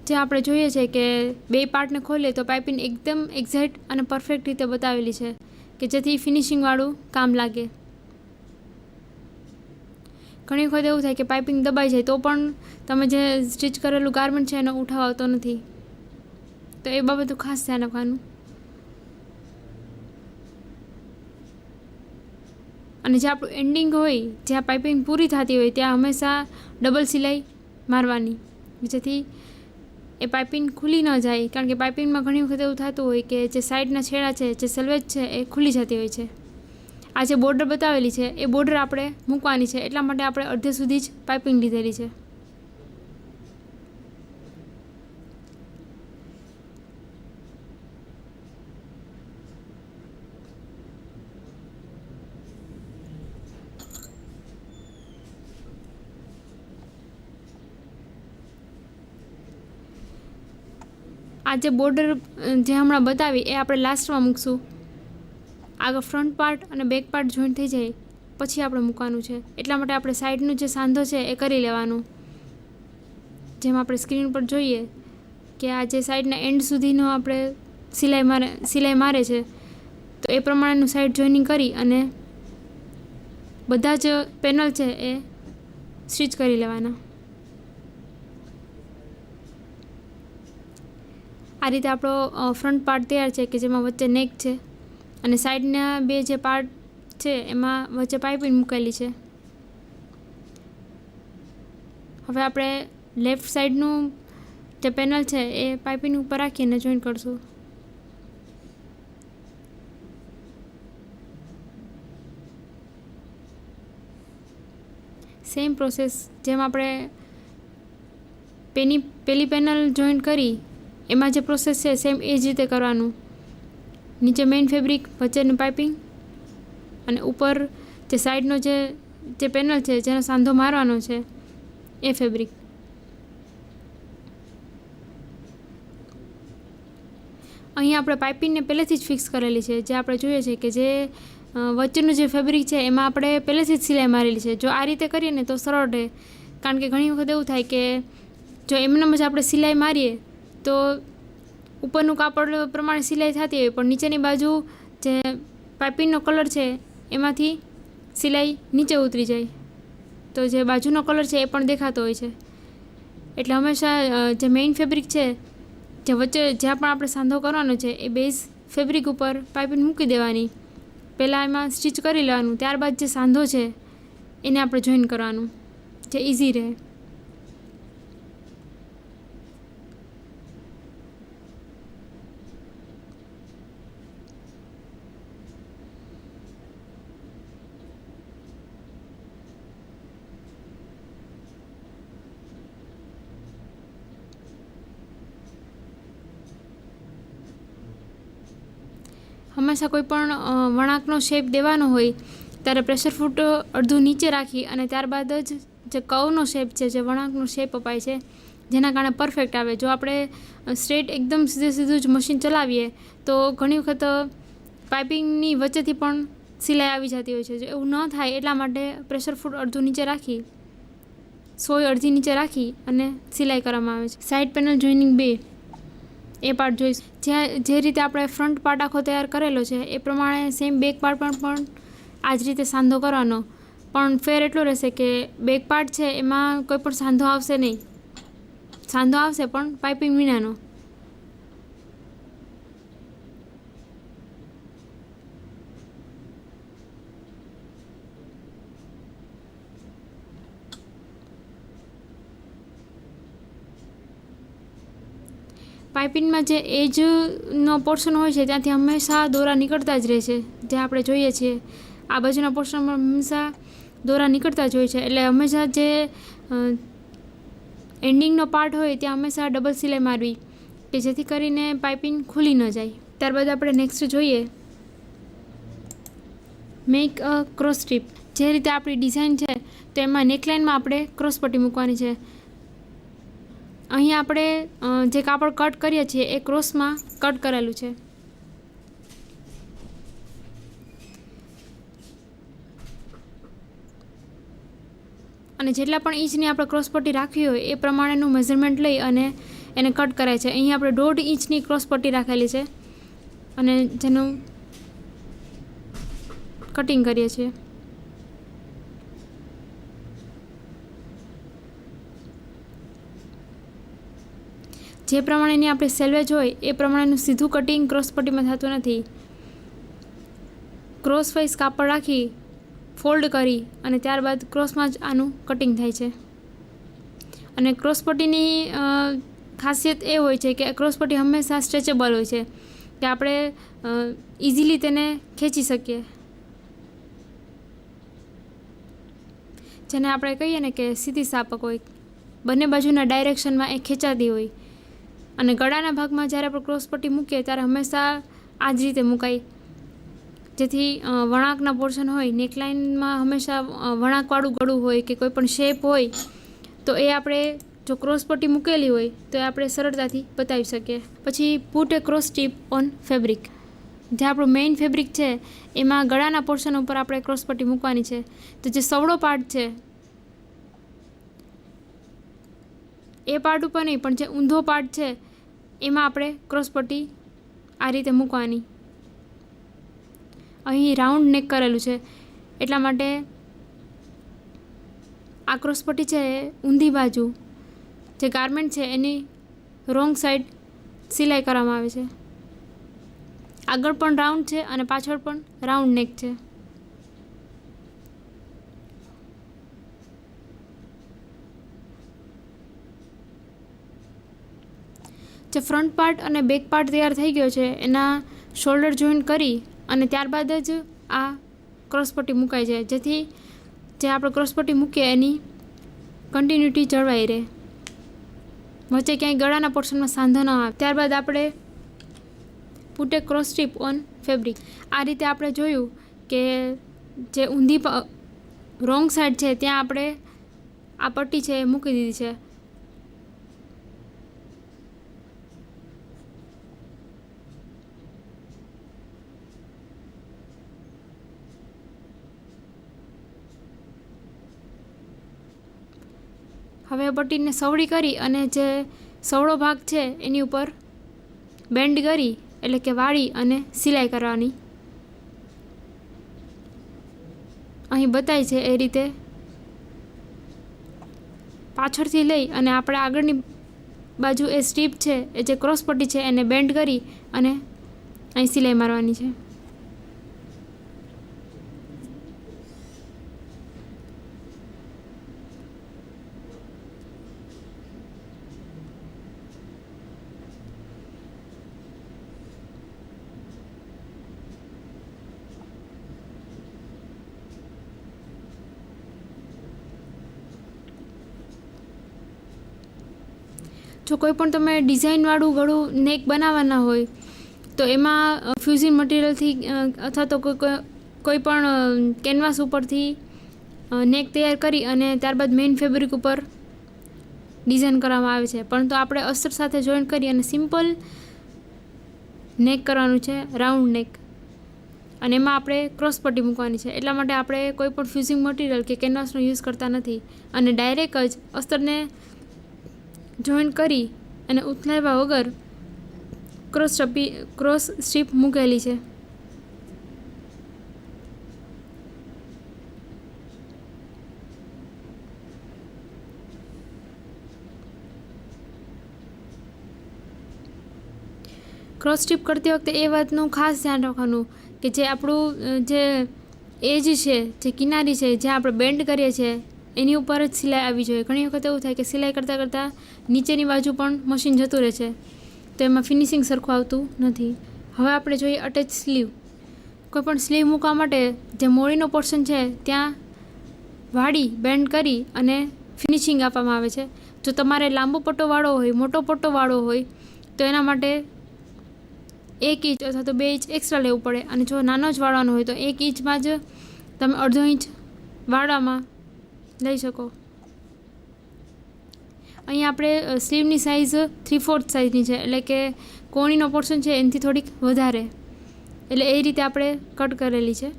જે આપણે જોઈએ છે કે બે પાર્ટને ખોલીએ તો પાઇપિંગ એકદમ એક્ઝેક્ટ અને પરફેક્ટ રીતે બતાવેલી છે કે જેથી ફિનિશિંગવાળું કામ લાગે. ઘણી વખત એવું થાય કે પાઇપિંગ દબાઈ જાય તો પણ તમે જે સ્ટિચ કરેલું ગાર્મેન્ટ છે એનો ઉઠાવ આવતો નથી, તો એ બાબતું ખાસ ધ્યાન રાખવાનું. અને જે આપણું એન્ડિંગ હોય, જ્યાં પાઇપિંગ પૂરી થતી હોય ત્યાં હંમેશા ડબલ સિલાઈ મારવાની, જેથી એ પાઇપિંગ ખુલી ન જાય. કારણ કે પાઇપિંગમાં ઘણી વખત એવું થતું હોય કે જે સાઈડના છેડા છે, જે સલવેજ છે એ ખુલી જતી હોય છે. આ જે બોર્ડર બતાવેલી છે એ બોર્ડર આપણે મૂકવાની છે, એટલા માટે આપણે અડધે સુધી જ પાઇપિંગ લીધેલી છે. આ જે બોર્ડર જે હમણાં બતાવી એ આપણે લાસ્ટમાં મૂકશું. આગળ ફ્રન્ટ પાર્ટ અને બેક પાર્ટ જોઈન્ટ થઈ જાય પછી આપણે મૂકવાનું છે, એટલા માટે આપણે સાઈડનું જે સાંધો છે એ કરી લેવાનું. જેમ આપણે સ્ક્રીન પર જોઈએ કે આ જે સાઈડના એન્ડ સુધીનો આપણે સિલાઈ મારે છે, તો એ પ્રમાણેનું સાઈડ જોઈનિંગ કરી અને બધા જ પેનલ છે એ સ્ટિચ કરી લેવાના. આ રીતે આપણો ફ્રન્ટ પાર્ટ તૈયાર છે કે જેમાં વચ્ચે નેક છે અને સાઈડના બે જે પાર્ટ છે એમાં વચ્ચે પાઇપિંગ મૂકેલી છે. હવે આપણે લેફ્ટ સાઈડનું જે પેનલ છે એ પાઇપિંગ ઉપર રાખીને જોઈન કરશું. સેમ પ્રોસેસ જેમ આપણે પેલી પેનલ જોઈન્ટ કરી એમાં જે પ્રોસેસ છે સેમ એ જ રીતે કરવાનું. નીચે મેઇન ફેબ્રિક, વચ્ચેનું પાઇપિંગ અને ઉપર જે સાઈડનો જે પેનલ છે જેનો સાંધો મારવાનો છે એ ફેબ્રિક. અહીં આપણે પાઇપિંગને પહેલેથી જ ફિક્સ કરેલી છે. જે આપણે જોઈએ છે કે જે વચ્ચેનું જે ફેબ્રિક છે એમાં આપણે પહેલેથી જ સિલાઈ મારેલી છે. જો આ રીતે કરીએ ને તો સરળ રહે, કારણ કે ઘણી વખત એવું થાય કે જો એમનેમ જ આપણે સિલાઈ મારીએ તો ઉપરનું કાપડ પ્રમાણે સિલાઈ થતી હોય પણ નીચેની બાજુ જે પાઇપિંગનો કલર છે એમાંથી સિલાઈ નીચે ઉતરી જાય, તો જે બાજુનો કલર છે એ પણ દેખાતો હોય છે. એટલે હંમેશા જે મેઇન ફેબ્રિક છે, જે વચ્ચે જ્યાં પણ આપણે સાંધો કરવાનો છે એ બેઝ ફેબ્રિક ઉપર પાઇપિંગ મૂકી દેવાની. પહેલાં એમાં સ્ટિચ કરી લેવાનું, ત્યારબાદ જે સાંધો છે એને આપણે જોઈન કરવાનું, જે ઇઝી રહે. હંમેશા કોઈ પણ વળાંકનો શેપ દેવાનો હોય ત્યારે પ્રેશર ફૂટ અડધું નીચે રાખી અને ત્યારબાદ જ જે કર્વનો શેપ છે, જે વળાંકનો શેપ અપાય છે, જેના કારણે પરફેક્ટ આવે. જો આપણે સ્ટ્રેટ એકદમ સીધું જ મશીન ચલાવીએ તો ઘણી વખત પાઇપિંગની વચ્ચેથી પણ સિલાઈ આવી જતી હોય છે. જો એવું ન થાય એટલા માટે પ્રેશર ફૂટ અડધું નીચે રાખી, સોય અડધી નીચે રાખી અને સિલાઈ કરવામાં આવે છે. સાઈડ પેનલ જોઈનિંગ 2 એ પાર્ટ જોઈશું. જે રીતે આપણે ફ્રન્ટ પાર્ટ આખો તૈયાર કરેલો છે એ પ્રમાણે સેમ બેક પાર્ટ પણ આ જ રીતે સાંધો કરવાનો. પણ ફેર એટલો રહેશે કે બેક પાર્ટ છે એમાં કોઈ પણ સાંધો આવશે નહીં. સાંધો આવશે પણ પાઇપિંગ વિનાનો. પાઇપિંગમાં જે એજનો પોર્શન હોય છે ત્યાંથી હંમેશા દોરા નીકળતા જ રહે છે. જે આપણે જોઈએ છીએ આ બાજુના પોર્શનમાં હંમેશા દોરા નીકળતા જ હોય છે. એટલે હંમેશા જે એન્ડિંગનો પાર્ટ હોય ત્યાં હંમેશા ડબલ સિલાઈ મારવી કે જેથી કરીને પાઇપિંગ ખુલી ન જાય. ત્યારબાદ આપણે નેક્સ્ટ જોઈએ મેક અ ક્રોસ સ્ટ્રીપ. જે રીતે આપણી ડિઝાઇન છે તો એમાં નેકલાઇનમાં આપણે ક્રોસ પટ્ટી મૂકવાની છે અહીં આપણે જે કાપડ કટ કરીએ છીએ એ ક્રોસમાં કટ કરેલું છે. અને જેટલા પણ ઇંચની આપણે ક્રોસ પટ્ટી રાખવી હોય એ પ્રમાણેનું મેઝરમેન્ટ લઈ અને એને કટ કરાય છે. અહીં આપણે 1.5 ઇંચની ક્રોસ પટ્ટી રાખેલી છે અને જેનું કટિંગ કરીએ છીએ. જે પ્રમાણેની આપણી સેલ્વેજ હોય એ પ્રમાણેનું સીધું કટિંગ ક્રોસ પટ્ટીમાં થતું નથી. ક્રોસ વાઇઝ કાપડ રાખી ફોલ્ડ કરી અને ત્યારબાદ ક્રોસમાં જ આનું કટિંગ થાય છે. અને ક્રોસ પટ્ટીની ખાસિયત એ હોય છે કે ક્રોસ પટ્ટી હંમેશા સ્ટ્રેચેબલ હોય છે, કે આપણે ઇઝીલી તેને ખેંચી શકીએ. જેને આપણે કહીએ ને કે સીધી સાપક હોય, બંને બાજુના ડાયરેક્શનમાં એ ખેંચાતી હોય. અને ગળાના ભાગમાં જ્યારે આપણે ક્રોસ પટ્ટી મૂકીએ ત્યારે હંમેશા આ જ રીતે મુકાય, જેથી વળાંકના પોર્શન હોય, નેકલાઇનમાં હંમેશા વળાંકવાળું ગળું હોય કે કોઈ પણ શેપ હોય તો એ આપણે જો ક્રોસ પટ્ટી મૂકેલી હોય તો એ આપણે સરળતાથી બતાવી શકીએ. પછી put A cross strip on fabric. જે આપણું મેઇન ફેબ્રિક છે એમાં ગળાના પોર્શન ઉપર આપણે ક્રોસ પટ્ટી મૂકવાની છે. તો જે સવડો પાર્ટ છે એ પાર્ટ ઉપર નહીં, પણ જે ઊંધો પાર્ટ છે એમાં આપણે ક્રોસ પટ્ટી આ રીતે મૂકવાની. અહીં રાઉન્ડ નેક કરેલું છે એટલા માટે આ ક્રોસ પટ્ટી છે એ ઊંધી બાજુ જે ગારમેન્ટ છે એની રોંગ સાઈડ સિલાઈ કરવામાં આવે છે. આગળ પણ રાઉન્ડ છે અને પાછળ પણ રાઉન્ડ નેક છે. જે ફ્રન્ટ પાર્ટ અને બેક પાર્ટ તૈયાર થઈ ગયો છે એના શોલ્ડર જોઈન્ટ કરી અને ત્યારબાદ જ આ ક્રોસ પટ્ટી મુકાય છે, જેથી જે આપણે ક્રોસ પટ્ટી મૂકીએ એની કન્ટિન્યુટી જળવાઈ રહે, વચ્ચે ક્યાંય ગળાના પોર્શનમાં સાંધો ન આવે. ત્યારબાદ આપણે put A cross strip on fabric. આ રીતે આપણે જોયું કે જે ઊંધી રોંગ સાઈડ છે ત્યાં આપણે આ પટ્ટી છે એ મૂકી દીધી છે. હવે પટ્ટીને સવડી કરી અને જે સવડો ભાગ છે એની ઉપર બેન્ડ કરી એટલે કે વાળી અને સિલાઈ કરવાની. અહીં બતાય છે એ રીતે પાછળથી લઈ અને આપણે આગળની બાજુ એ સ્ટ્રીપ છે એ જે ક્રોસ પટ્ટી છે એને બેન્ડ કરી અને અહીં સિલાઈ મારવાની છે. જો કોઈ પણ તમે ડિઝાઇનવાળું ગળું નેક બનાવવાના હોય તો એમાં ફ્યુઝિન મટીરિયલથી અથવા તો કોઈ પણ કેનવાસ ઉપરથી નેક તૈયાર કરી અને ત્યારબાદ મેઇન ફેબ્રિક ઉપર ડિઝાઇન કરવામાં આવે છે. પરંતુ આપણે અસ્ત્ર સાથે જોઈન્ટ કરી અને સિમ્પલ નેક કરવાનું છે, રાઉન્ડ નેક, અને એમાં આપણે ક્રોસ પટ્ટી મૂકવાની છે. એટલા માટે આપણે કોઈ પણ ફ્યુઝિંગ મટીરિયલ કે કેનવાસનો યુઝ કરતા નથી અને ડાયરેક્ટ જ અસ્તરને જોઈન્ટ કરી અને ઉથલાવ્યા વગર ક્રોસ સ્ટ્રીપ મૂકેલી છે. ક્રોસ સ્ટ્રીપ કરતી વખતે એ વાતનું ખાસ ધ્યાન રાખવાનું કે જે આપણું જે એજ છે, જે કિનારી છે, જ્યાં આપણે બેન્ડ કરીએ છીએ એની ઉપર જ સિલાઈ આવી જોઈએ. ઘણી વખત એવું થાય કે સિલાઈ કરતાં કરતાં નીચેની બાજુ પણ મશીન જતું રહે છે તો એમાં ફિનિશિંગ સરખું આવતું નથી. હવે આપણે જોઈએ અટેચ સ્લીવ. કોઈ પણ સ્લીવ મૂકવા માટે જે મોળીનો પોર્શન છે ત્યાં વાળી બેન્ડ કરી અને ફિનિશિંગ આપવામાં આવે છે. જો તમારે લાંબો પટ્ટો વાળો હોય, મોટો પટ્ટો વાળો હોય તો એના માટે 1 ઇંચ અથવા તો 2 ઇંચ એક્સ્ટ્રા લેવું પડે, અને જો નાનો જ વાળવાનો હોય તો 1 ઇંચમાં જ તમે 1/2 ઇંચ વાળવામાં લઈ શકો. અહીં આપણે સ્લીવની સાઇઝ 3/4 સાઇઝની છે, એટલે કે કોણીનો પોર્શન છે એનાથી થોડીક વધારે, એટલે એ રીતે આપણે કટ કરેલી છે.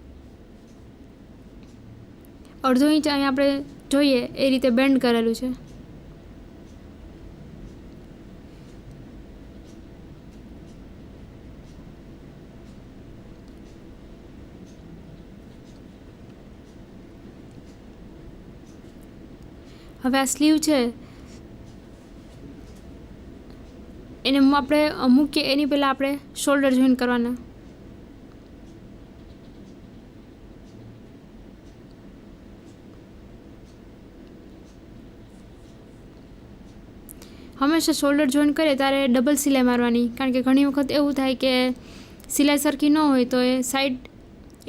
1/2 ઇંચ અહીં આપણે જોઈએ એ રીતે બેન્ડ કરેલું છે. હવે આ સ્લીવ છે એને આપણે મૂકીએ એની પહેલાં આપણે શોલ્ડર જોઈન કરવાના. હંમેશા શોલ્ડર જોઈન કરીએ ત્યારે ડબલ સિલાઈ મારવાની, કારણ કે ઘણી વખત એવું થાય કે સિલાઈ સરખી ન હોય તો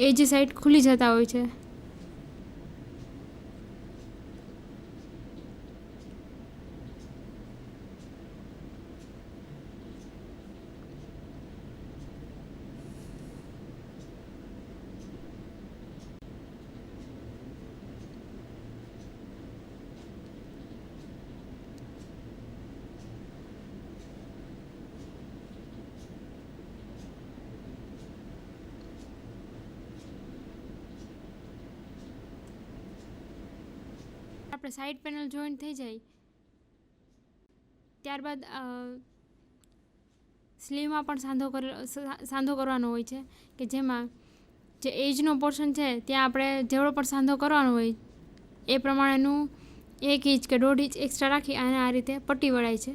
એ જે સાઈડ ખુલી જતા હોય છે. આપણે સાઈડ પેનલ જોઈન્ટ થઈ જાય ત્યારબાદ સ્લીવમાં પણ સાંધો કરવાનો હોય છે, કે જેમાં જે એજનો પોર્શન છે ત્યાં આપણે જેવડો પણ સાંધો કરવાનો હોય એ પ્રમાણેનું 1 ઇંચ કે 1.5 ઇંચ એક્સ્ટ્રા રાખી અને આ રીતે પટ્ટી વળાય છે.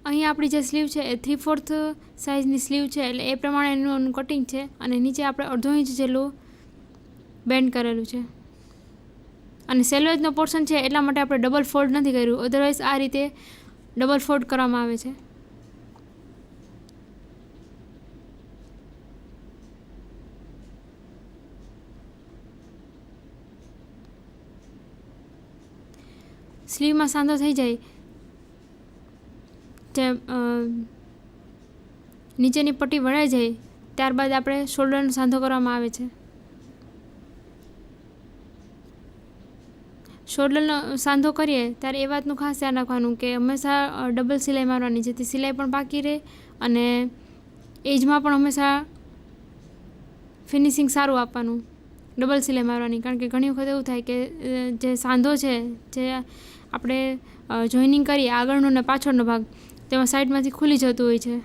અહીં આપણી જે સ્લીવ છે એ 3/4 સાઇઝની સ્લીવ છે, એટલે એ પ્રમાણેનું કટિંગ છે અને નીચે આપણે 1/2 ઇંચ જેટલું બેન્ડ કરેલું છે. અને સેલોએજનો પોર્શન છે એટલા માટે આપણે ડબલ ફોલ્ડ નથી કર્યું, અધરવાઇઝ આ રીતે ડબલ ફોલ્ડ કરવામાં આવે છે. સ્લીવમાં સાંધો થઈ જાય નીચેની પટ્ટી વળાઈ જાય ત્યારબાદ આપણે શોલ્ડરનો સાંધો કરવામાં આવે છે. શોલ્ડરનો સાંધો કરીએ ત્યારે એ વાતનું ખાસ ધ્યાન રાખવાનું કે હંમેશા ડબલ સિલાઈ મારવાની, જેથી સિલાઈ પણ પાકી રહે અને એજમાં પણ હંમેશા ફિનિશિંગ સારું આપવાનું. ડબલ સિલાઈ મારવાની, કારણ કે ઘણી વખત એવું થાય કે જે સાંધો છે જે આપણે જોઈનિંગ કરીએ આગળનો ને પાછળનો ભાગ તેમાં સાઈડમાંથી ખુલી જતું હોય છે,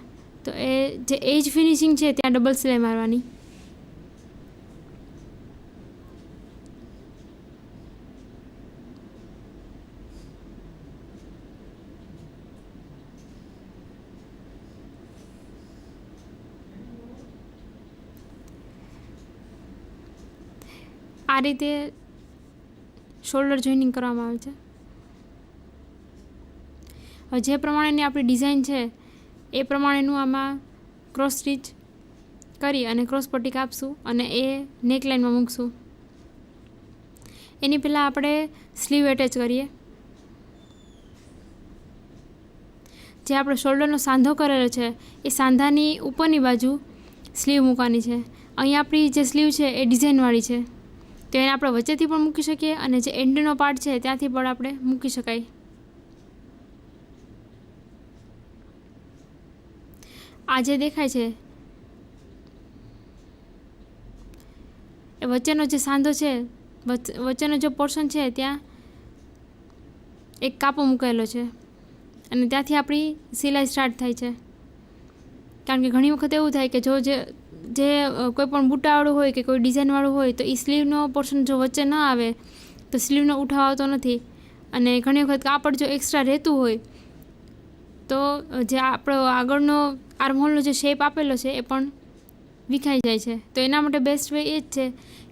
તો એ જે એજ ફિનિશિંગ છે ત્યાં ડબલ સિલાઈ મારવાની. આ રીતે શોલ્ડર જોઈનિંગ કરવામાં આવે છે. જે પ્રમાણેની આપણી ડિઝાઇન છે એ પ્રમાણેનું આમાં ક્રોસ સ્ટીચ કરી અને ક્રોસ પટ્ટી કાપશું અને એ નેકલાઇનમાં મૂકશું. એની પહેલાં આપણે સ્લીવ એટેચ કરીએ. જે આપણે શોલ્ડરનો સાંધો કરેલો છે એ સાંધાની ઉપરની બાજુ સ્લીવ મૂકવાની છે. અહીં આપણી જે સ્લીવ છે એ ડિઝાઇનવાળી છે, તો એને આપણે વચ્ચેથી પણ મૂકી શકીએ અને જે એન્ડનો પાર્ટ છે ત્યાંથી પણ આપણે મૂકી શકાય. આ જે દેખાય છે એ વચ્ચેનો જે સાંધો છે, વચ્ચેનો જે પોર્શન છે ત્યાં એક કાપો મૂકેલો છે અને ત્યાંથી આપણી સિલાઈ સ્ટાર્ટ થાય છે. કારણ કે ઘણી વખત એવું થાય કે જો જે કોઈ પણ બુટાવાળું હોય કે કોઈ ડિઝાઇનવાળું હોય તો એ સ્લીવનો પોર્શન જો વચ્ચે ન આવે તો સ્લીવનો ઉઠાવ આવતો નથી, અને ઘણી વખત કાપડ જો એક્સ્ટ્રા રહેતું હોય તો જે આપણો આગળનો આર્મહોલનો જે શેપ આપેલો છે એ પણ વિખાઈ જાય છે. તો એના માટે બેસ્ટ વે એ જ છે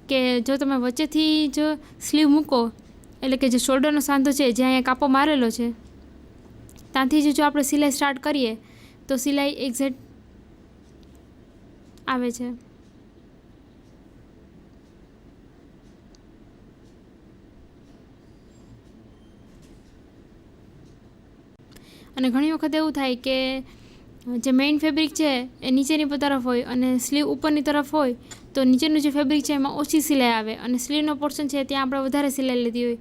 કે જો તમે વચ્ચેથી જો સ્લીવ મૂકો, એટલે કે જે શોલ્ડરનો સાંધો છે જ્યાં અહીંયા કાપો મારેલો છે ત્યાંથી જો આપણે સિલાઈ સ્ટાર્ટ કરીએ તો સિલાઈ એક્ઝેક્ટ આવે છે. અને ઘણી વખત એવું થાય કે જે મેઇન ફેબ્રિક છે એ નીચેની તરફ હોય અને સ્લીવ ઉપરની તરફ હોય તો નીચેનું જે ફેબ્રિક છે એમાં ઓછી સિલાઈ આવે અને સ્લીવનો પોર્શન છે ત્યાં આપણે વધારે સિલાઈ લીધી હોય.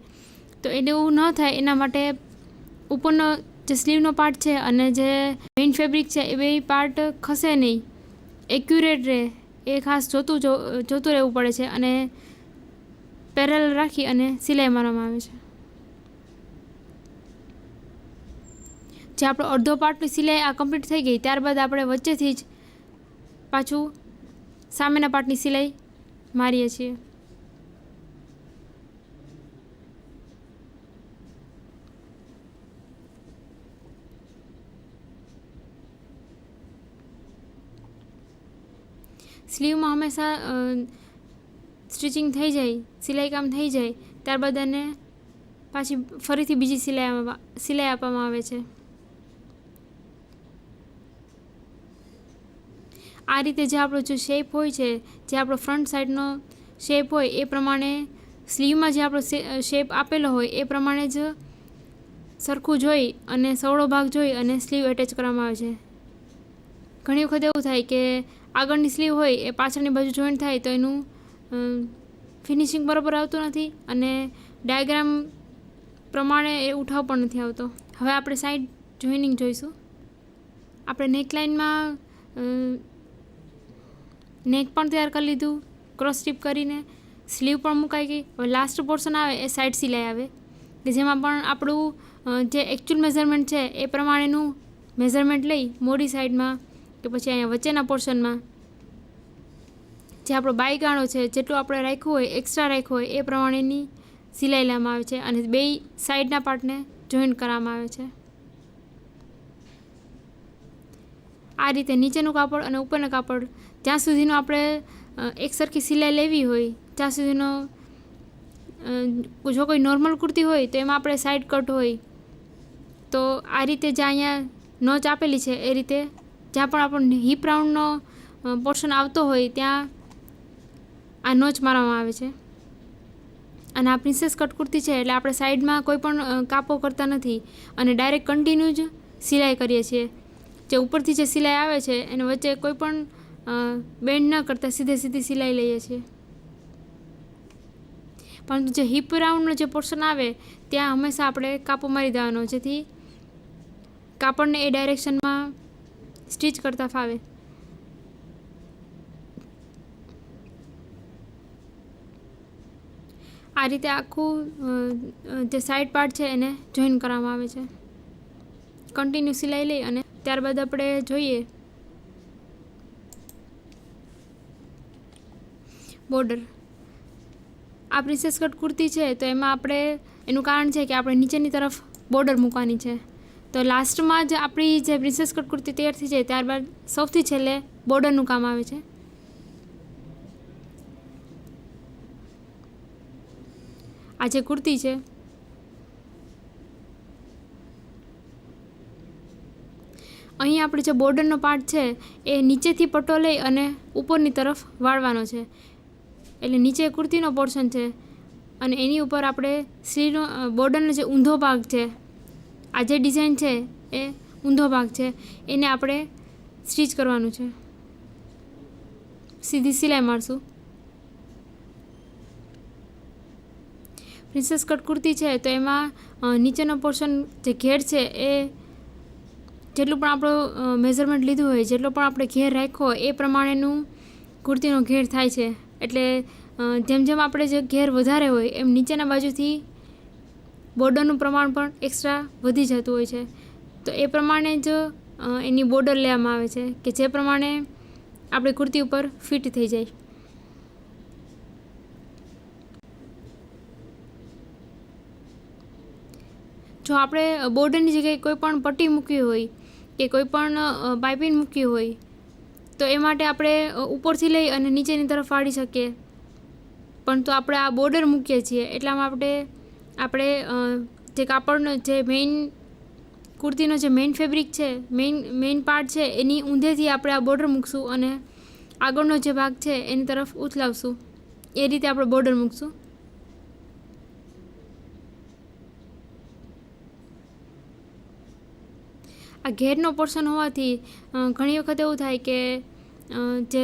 તો એને એવું ન થાય એના માટે ઉપરનો જે સ્લીવનો પાર્ટ છે અને જે મેઇન ફેબ્રિક છે એ બે પાર્ટ ખસે નહીં, એક્યુરેટ રહે એ ખાસ જોતું રહેવું પડે છે અને પેરેલલ રાખી અને સિલાઈ મારવામાં આવે છે. જે આપણો અડધો પાર્ટની સિલાઈ આ કમ્પ્લીટ થઈ ગઈ ત્યારબાદ આપણે વચ્ચેથી જ પાછું સામેના પાર્ટની સિલાઈ મારીએ છીએ. સ્લીવમાં હંમેશા સ્ટિચિંગ થઈ જાય, સિલાઈ કામ થઈ જાય ત્યારબાદ એને પાછી ફરીથી બીજી સિલાઈ આપવામાં આવે છે. આ રીતે જે આપણો જે શેપ હોય છે, જે આપણો ફ્રન્ટ સાઈડનો શેપ હોય એ પ્રમાણે સ્લીવમાં જે આપણો શેપ આપેલો હોય એ પ્રમાણે જ સરખું જોઈ અને સવળો ભાગ જોઈ અને સ્લીવ એટેચ કરવામાં આવે છે. ઘણી વખત એવું થાય કે આગળની સ્લીવ હોય એ પાછળની બાજુ જોઈન્ટ થાય તો એનું ફિનિશિંગ બરાબર આવતું નથી અને ડાયાગ્રામ પ્રમાણે એ ઉઠાવ પણ નથી આવતો. હવે આપણે સાઈડ જોઈનિંગ જોઈશું. આપણે નેકલાઇનમાં નેક પણ તૈયાર કરી લીધું, ક્રોસ સ્ટીપ કરીને સ્લીવ પણ મુકાઈ ગઈ. હવે લાસ્ટ પોર્શન આવે એ સાઈડ સિલાઈ આવે કે જેમાં પણ આપણું જે એકચ્યુઅલ મેઝરમેન્ટ છે એ પ્રમાણેનું મેઝરમેન્ટ લઈ મોડી સાઈડમાં કે પછી અહીંયા વચ્ચેના પોર્શનમાં જે આપણો બાયગાણો છે જેટલું આપણે રાખ્યું હોય, એક્સ્ટ્રા રાખ્યું હોય એ પ્રમાણેની સિલાઈ લેવામાં આવે છે અને બે સાઈડના પાર્ટને જોઈન્ટ કરવામાં આવે છે. આ રીતે નીચેનું કાપડ અને ઉપરનું કાપડ જ્યાં સુધીનું આપણે એક સરખી સિલાઈ લેવી હોય ત્યાં સુધીનો, જો કોઈ નોર્મલ કુર્તી હોય તો એમાં આપણે સાઈડ કટ હોય તો આ રીતે જ્યાં અહીંયા નોચ આપેલી છે એ રીતે જ્યાં પણ આપણને હિપ રાઉન્ડનો પોર્શન આવતો હોય ત્યાં આ નોચ મારવામાં આવે છે. અને આ પ્રિન્સેસ કટ કુર્તી છે એટલે આપણે સાઈડમાં કોઈ પણ કાપો કરતા નથી અને ડાયરેક્ટ કન્ટિન્યુ જ સિલાઈ કરીએ છીએ. જે ઉપરથી જે સિલાઈ આવે છે એને વચ્ચે કોઈ પણ બેન્ડ ન કરતાં સીધી સિલાઈ લઈએ છીએ. પરંતુ જે હિપ રાઉન્ડનો જે પોર્શન આવે ત્યાં હંમેશા આપણે કાપો મારી દેવાનો જેથી કાપડને એ ડાયરેક્શનમાં સ્ટિચ કરતાં ફાવે. આ રીતે આખું જે સાઈડ પાર્ટ છે એને જોઈન કરવામાં આવે છે. કન્ટિન્યુ સિલાઈ લઈ અને ત્યારબાદ આપણે જોઈએ બોર્ડર. આ પ્રિન્સેસ કટ કુર્તી છે તો એમાં આપણે એનું કારણ છે કે આપણે નીચેની તરફ બોર્ડર મૂકવાની છે. તો લાસ્ટમાં જ આપણી જે પ્રિન્સેસ કટ કુર્તી તૈયાર થઈ જાય ત્યારબાદ સૌથી છેલ્લે બોર્ડરનું કામ આવે છે. આ જે કુર્તી છે અહીં આપણે જે બોર્ડરનો પાર્ટ છે એ નીચેથી પટ્ટો લઈ અને ઉપરની તરફ વાળવાનો છે. એટલે નીચે કુર્તીનો પોર્શન છે અને એની ઉપર આપણે સ્લીવનો બોર્ડરનો જે ઊંધો ભાગ છે, આ જે ડિઝાઇન છે એ ઊંધો ભાગ છે એને આપણે સ્ટિચ કરવાનું છે. સીધી સિલાઈ મારશું. પ્રિન્સેસ કટ કુર્તી છે તો એમાં નીચેનો પોર્શન જે ઘેર છે એ જેટલું પણ આપણું મેઝરમેન્ટ લીધું હોય, જેટલો પણ આપણે ઘેર રાખ્યો હોય એ પ્રમાણેનું કુર્તીનો ઘેર થાય છે. એટલે જેમ જેમ આપણે જે ઘેર વધારે હોય એમ નીચેના બાજુથી બોર્ડરનું પ્રમાણ પણ એક્સ્ટ્રા વધી જતું હોય છે. તો એ પ્રમાણે જ એની બોર્ડર લેવામાં આવે છે કે જે પ્રમાણે આપણી કુર્તી ઉપર ફિટ થઈ જાય. જો આપણે બોર્ડરની જગ્યાએ કોઈ પણ પટ્ટી મૂકવી હોય કે કોઈ પણ પાઇપિંગ મૂકવી હોય તો એ માટે આપણે ઉપરથી લઈ અને નીચેની તરફ વાળી શકીએ. પરંતુ આપણે આ બોર્ડર મૂકીએ છીએ એટલામાં આપણે જે કાપડનો જે મેઇન કુર્તીનો જે મેઇન ફેબ્રિક છે, મેઇન પાર્ટ છે એની ઊંધેથી આપણે આ બોર્ડર મૂકશું અને આગળનો જે ભાગ છે એની તરફ ઉથલાવશું. એ રીતે આપણે બોર્ડર મૂકશું. આ આ ઘેરનો પોર્શન હોવાથી ઘણી વખત એવું થાય કે જે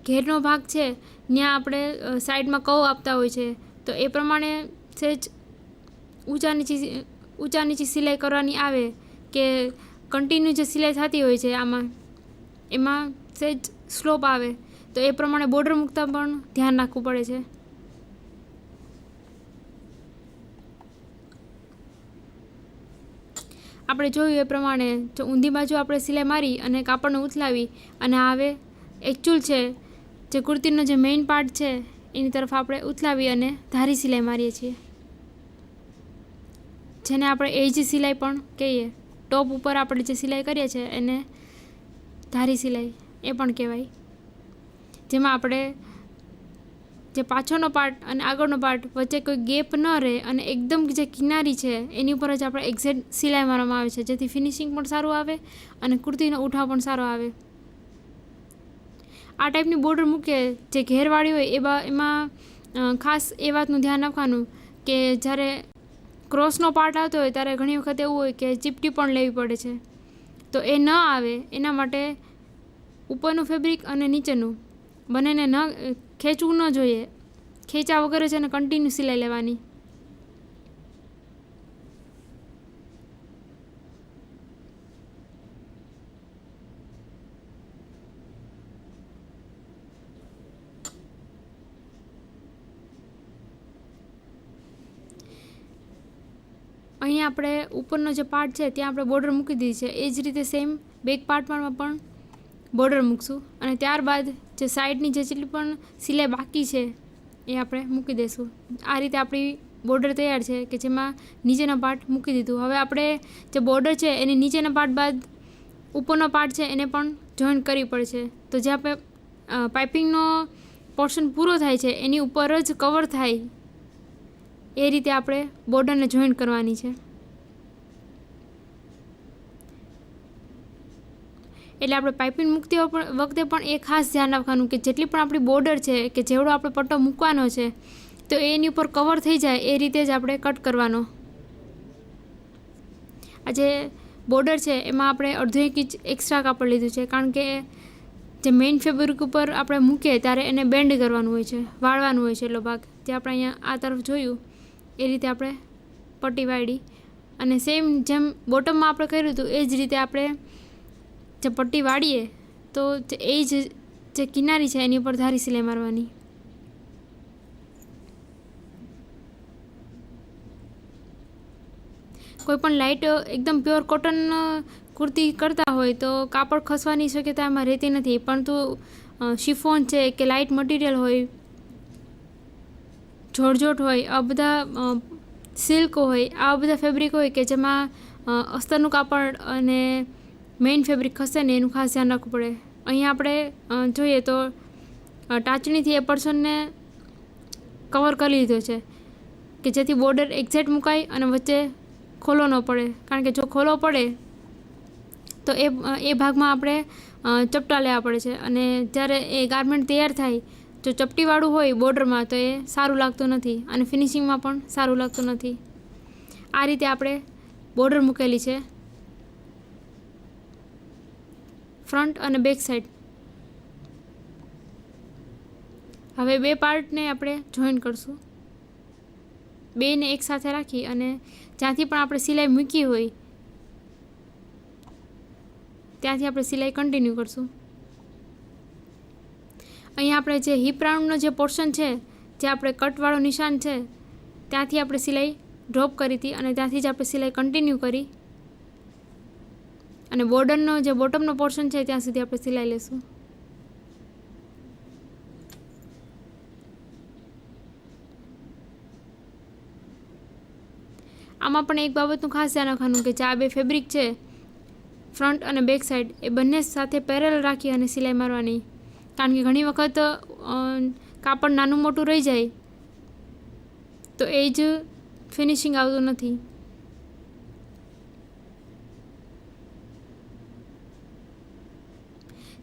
ઘેરનો ભાગ છે ત્યાં આપણે સાઈડમાં કવ આપતા હોય છે, તો એ પ્રમાણે સહેજ ઊંચા નીચી સિલાઈ કરવાની આવે કે કન્ટિન્યુ જે સિલાઈ થતી હોય છે એમાં સહેજ સ્લોપ આવે, તો એ પ્રમાણે બોર્ડર મૂકતા પણ ધ્યાન રાખવું પડે છે. આપણે જોયું એ પ્રમાણે જો ઊંધી બાજુ આપણે સિલાઈ મારી અને કાપડને ઉથલાવી અને હવે એકચ્યુઅલ છે જે કુર્તીનો જે મેઇન પાર્ટ છે એની તરફ આપણે ઉથલાવી અને ધારી સિલાઈ મારીએ છીએ, જેને આપણે એજ સિલાઈ પણ કહીએ. ટોપ ઉપર આપણે જે સિલાઈ કરીએ છીએ એને ધારી સિલાઈ એ પણ કહેવાય, જેમાં આપણે જે પાછળનો પાર્ટ અને આગળનો પાર્ટ વચ્ચે કોઈ ગેપ ન રહે અને એકદમ જે કિનારી છે એની ઉપર જ આપણે એક્ઝેક્ટ સિલાઈ મારવામાં આવે છે, જેથી ફિનિશિંગ પણ સારું આવે અને કુર્તીનો ઉઠાવ પણ સારો આવે. આ ટાઈપની બોર્ડર મૂકીએ જે ઘેરવાળી હોય એમાં ખાસ એ વાતનું ધ્યાન રાખવાનું કે જ્યારે ક્રોસનો પાર્ટ આવતો હોય ત્યારે ઘણી વખત એવું હોય કે ચીપટી પણ લેવી પડે છે, તો એ ન આવે એના માટે ઉપરનું ફેબ્રિક અને નીચેનું બંનેને ન ખેંચવું ન જોઈએ, ખેંચા વગર છે અને કન્ટિન્યુ સિલાઈ લેવાની. અહીંયા આપણે ઉપરનો જે પાર્ટ છે ત્યાં આપણે બોર્ડર મૂકી દીધી છે, એ જ રીતે સેમ બેક પાર્ટમાં પણ બોર્ડર મૂકશું અને ત્યારબાદ જે સાઈડની જેટલી પણ સિલાઈ બાકી છે એ આપણે મૂકી દઈશું. આ રીતે આપણી બોર્ડર તૈયાર છે કે જેમાં નીચેનો પાર્ટ મૂકી દીધું. હવે આપણે જે બોર્ડર છે એની નીચેના પાર્ટ બાદ ઉપરનો પાર્ટ છે એને પણ જોઈન્ટ કરવી પડશે, તો જે આપણે પાઇપિંગનો પોર્શન પૂરો થાય છે એની ઉપર જ કવર થાય એ રીતે આપણે બોર્ડરને જોઈન્ટ કરવાની છે. એટલે આપણે પાઇપિંગ મૂકતી વખતે પણ એ ખાસ ધ્યાન રાખવાનું કે જેટલી પણ આપણી બોર્ડર છે કે જેવડો આપણે પટ્ટો મૂકવાનો છે તો એની ઉપર કવર થઈ જાય એ રીતે જ આપણે કટ કરવાનો. આ જે બોર્ડર છે એમાં આપણે અડધો 1 ઇંચ એક્સ્ટ્રા કાપડ લીધું છે, કારણ કે જે મેઇન ફેબ્રિક ઉપર આપણે મૂકીએ ત્યારે એને બેન્ડ કરવાનું હોય છે, વાળવાનું હોય છે એટલો ભાગ, જે આપણે અહીંયા આ તરફ જોયું એ રીતે આપણે પટ્ટી વાળી અને સેમ જેમ બોટમમાં આપણે કર્યું હતું એ જ રીતે આપણે જે પટ્ટી વાળીએ તો એ જ જે કિનારી છે એની ઉપર ધારી સિલાઈ મારવાની. કોઈ પણ લાઇટ એકદમ પ્યોર કોટન કુર્તી કરતા હોય તો કાપડ ખસવાની શક્યતા એમાં રહેતી નથી, પરંતુ શિફોન છે કે લાઇટ મટીરિયલ હોય, જોરજોટ હોય, આ બધા સિલ્ક હોય, આ બધા ફેબ્રિક હોય કે જેમાં અસ્તરનું કાપડ અને મેઇન ફેબ્રિક ખસે ને એનું ખાસ ધ્યાન રાખવું પડે. અહીંયા આપણે જોઈએ તો ટાંચણીથી એ પર્સનને કવર કરી લીધો છે કે જેથી બોર્ડર એક્ઝેક્ટ મુકાય અને વચ્ચે ખોલો ન પડે, કારણ કે જો ખોલો પડે તો એ ભાગમાં આપણે ચપટા લેવા પડે છે અને જ્યારે એ ગારમેન્ટ તૈયાર થાય જો ચપટીવાળું હોય બોર્ડરમાં તો એ સારું લાગતું નથી અને ફિનિશિંગમાં પણ સારું લાગતું નથી. આ રીતે આપણે બોર્ડર મૂકેલી છે ફ્રન્ટ અને બેક સાઈડ. હવે બે પાર્ટને આપણે જોઈન કરશું, બેને એક સાથે રાખી અને જ્યાંથી પણ આપણે સિલાઈ મૂકી હોય ત્યાંથી આપણે સિલાઈ કન્ટિન્યુ કરશું. અહીંયા આપણે જે હિપ રાઉન્ડનો જે પોર્શન છે, જે આપણે કટવાળો નિશાન છે ત્યાંથી આપણે સિલાઈ ડ્રોપ કરી હતી અને ત્યાંથી જ આપણે સિલાઈ કન્ટિન્યુ કરી અને બોર્ડરનો જે બોટમનો પોર્શન છે ત્યાં સુધી આપણે સિલાઈ લેશું. આમાં પણ એક બાબતનું ખાસ ધ્યાન રાખવાનું કે જે આ બે ફેબ્રિક છે ફ્રન્ટ અને બેક સાઈડ એ બંને સાથે પેરેલ રાખી અને સિલાઈ મારવાની, કારણ કે ઘણી વખત કાપડ નાનું મોટું રહી જાય તો એ જ ફિનિશિંગ આવતું નથી.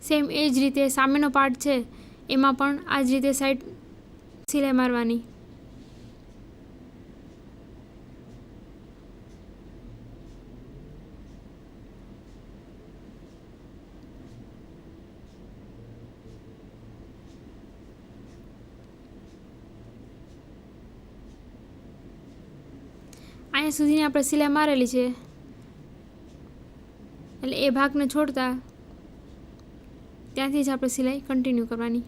સેમ એ જ રીતે સામેનો પાર્ટ છે એમાં પણ આ જ રીતે સાઈડ સિલાઈ મારવાની. અહીંયા સુધીની આપણે સિલાઈ મારેલી છે, એટલે એ ભાગને છોડતા ત્યાંથી જ આપણે સિલાઈ કન્ટિન્યુ કરવાની.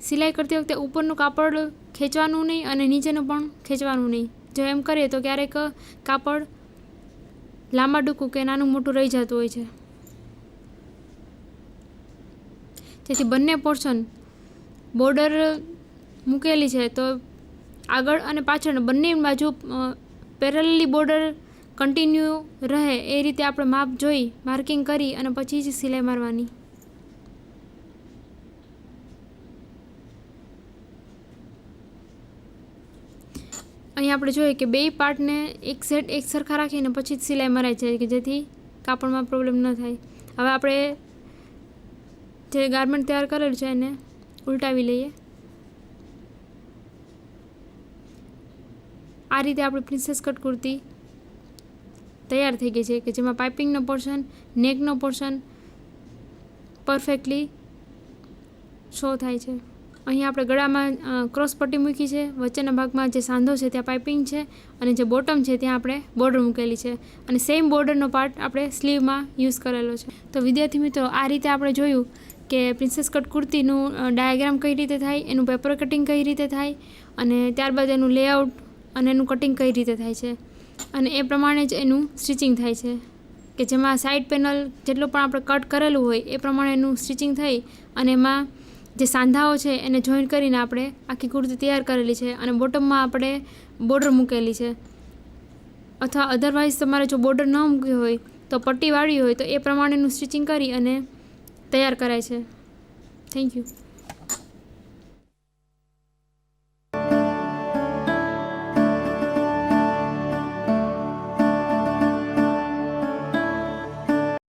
સિલાઈ કરતી વખતે ઉપરનું કાપડ ખેંચવાનું નહીં અને નીચેનું પણ ખેંચવાનું નહીં. જો એમ કરીએ તો ક્યારેક કાપડ લાંબા ટૂંકું કે નાનું મોટું રહી જતું હોય છે. જેથી બંને પોર્શન બોર્ડર મૂકેલી છે તો આગળ અને પાછળ બંને બાજુ પેરેલલી બોર્ડર કન્ટિન્યુ રહે એ રીતે આપણે માપ જોઈ માર્કિંગ કરી અને પછી જ સિલાઈ મારવાની. અહીં આપણે જોઈએ કે બે પાર્ટને એક સરખા રાખીને પછી જ સિલાઈ મરાય છે કે જેથી કાપડમાં પ્રોબ્લેમ ન થાય. હવે આપણે જે ગારમેન્ટ તૈયાર કરેલું છે એને ઉલટાવી લઈએ. આ રીતે આપણી પ્રિન્સેસ કટ કુર્તી તૈયાર થઈ ગઈ છે કે જેમાં પાઇપિંગનો પોર્શન, નેકનો પોર્શન પરફેક્ટલી શો થાય છે. અહીં આપણે ગળામાં ક્રોસ પટ્ટી મૂકી છે, વચ્ચેના ભાગમાં જે સાંધો છે ત્યાં પાઇપિંગ છે અને જે બોટમ છે ત્યાં આપણે બોર્ડર મૂકેલી છે અને સેમ બોર્ડરનો પાર્ટ આપણે સ્લીવમાં યુઝ કરેલો છે. તો વિદ્યાર્થી મિત્રો, આ રીતે આપણે જોયું કે પ્રિન્સેસ કટ કુર્તીનું ડાયાગ્રામ કઈ રીતે થાય, એનું પેપર કટિંગ કઈ રીતે થાય અને ત્યારબાદ એનું લેઆઉટ અને એનું કટિંગ કઈ રીતે થાય છે અને એ પ્રમાણે જ એનું સ્ટિચિંગ થાય છે કે જેમાં સાઈડ પેનલ જેટલું પણ આપણે કટ કરેલું હોય એ પ્રમાણે એનું સ્ટિચિંગ થઈ અને એમાં જે સાંધાઓ છે એને જોઈન કરીને આપણે આખી કુર્તી તૈયાર કરેલી છે અને બોટમમાં આપણે બોર્ડર મૂકેલી છે. અથવા અધરવાઇઝ તમારે જો બોર્ડર ન મૂકી હોય તો પટ્ટી વાળી હોય તો એ પ્રમાણેનું સ્ટિચિંગ કરી અને તૈયાર કરાય છે. Thank you.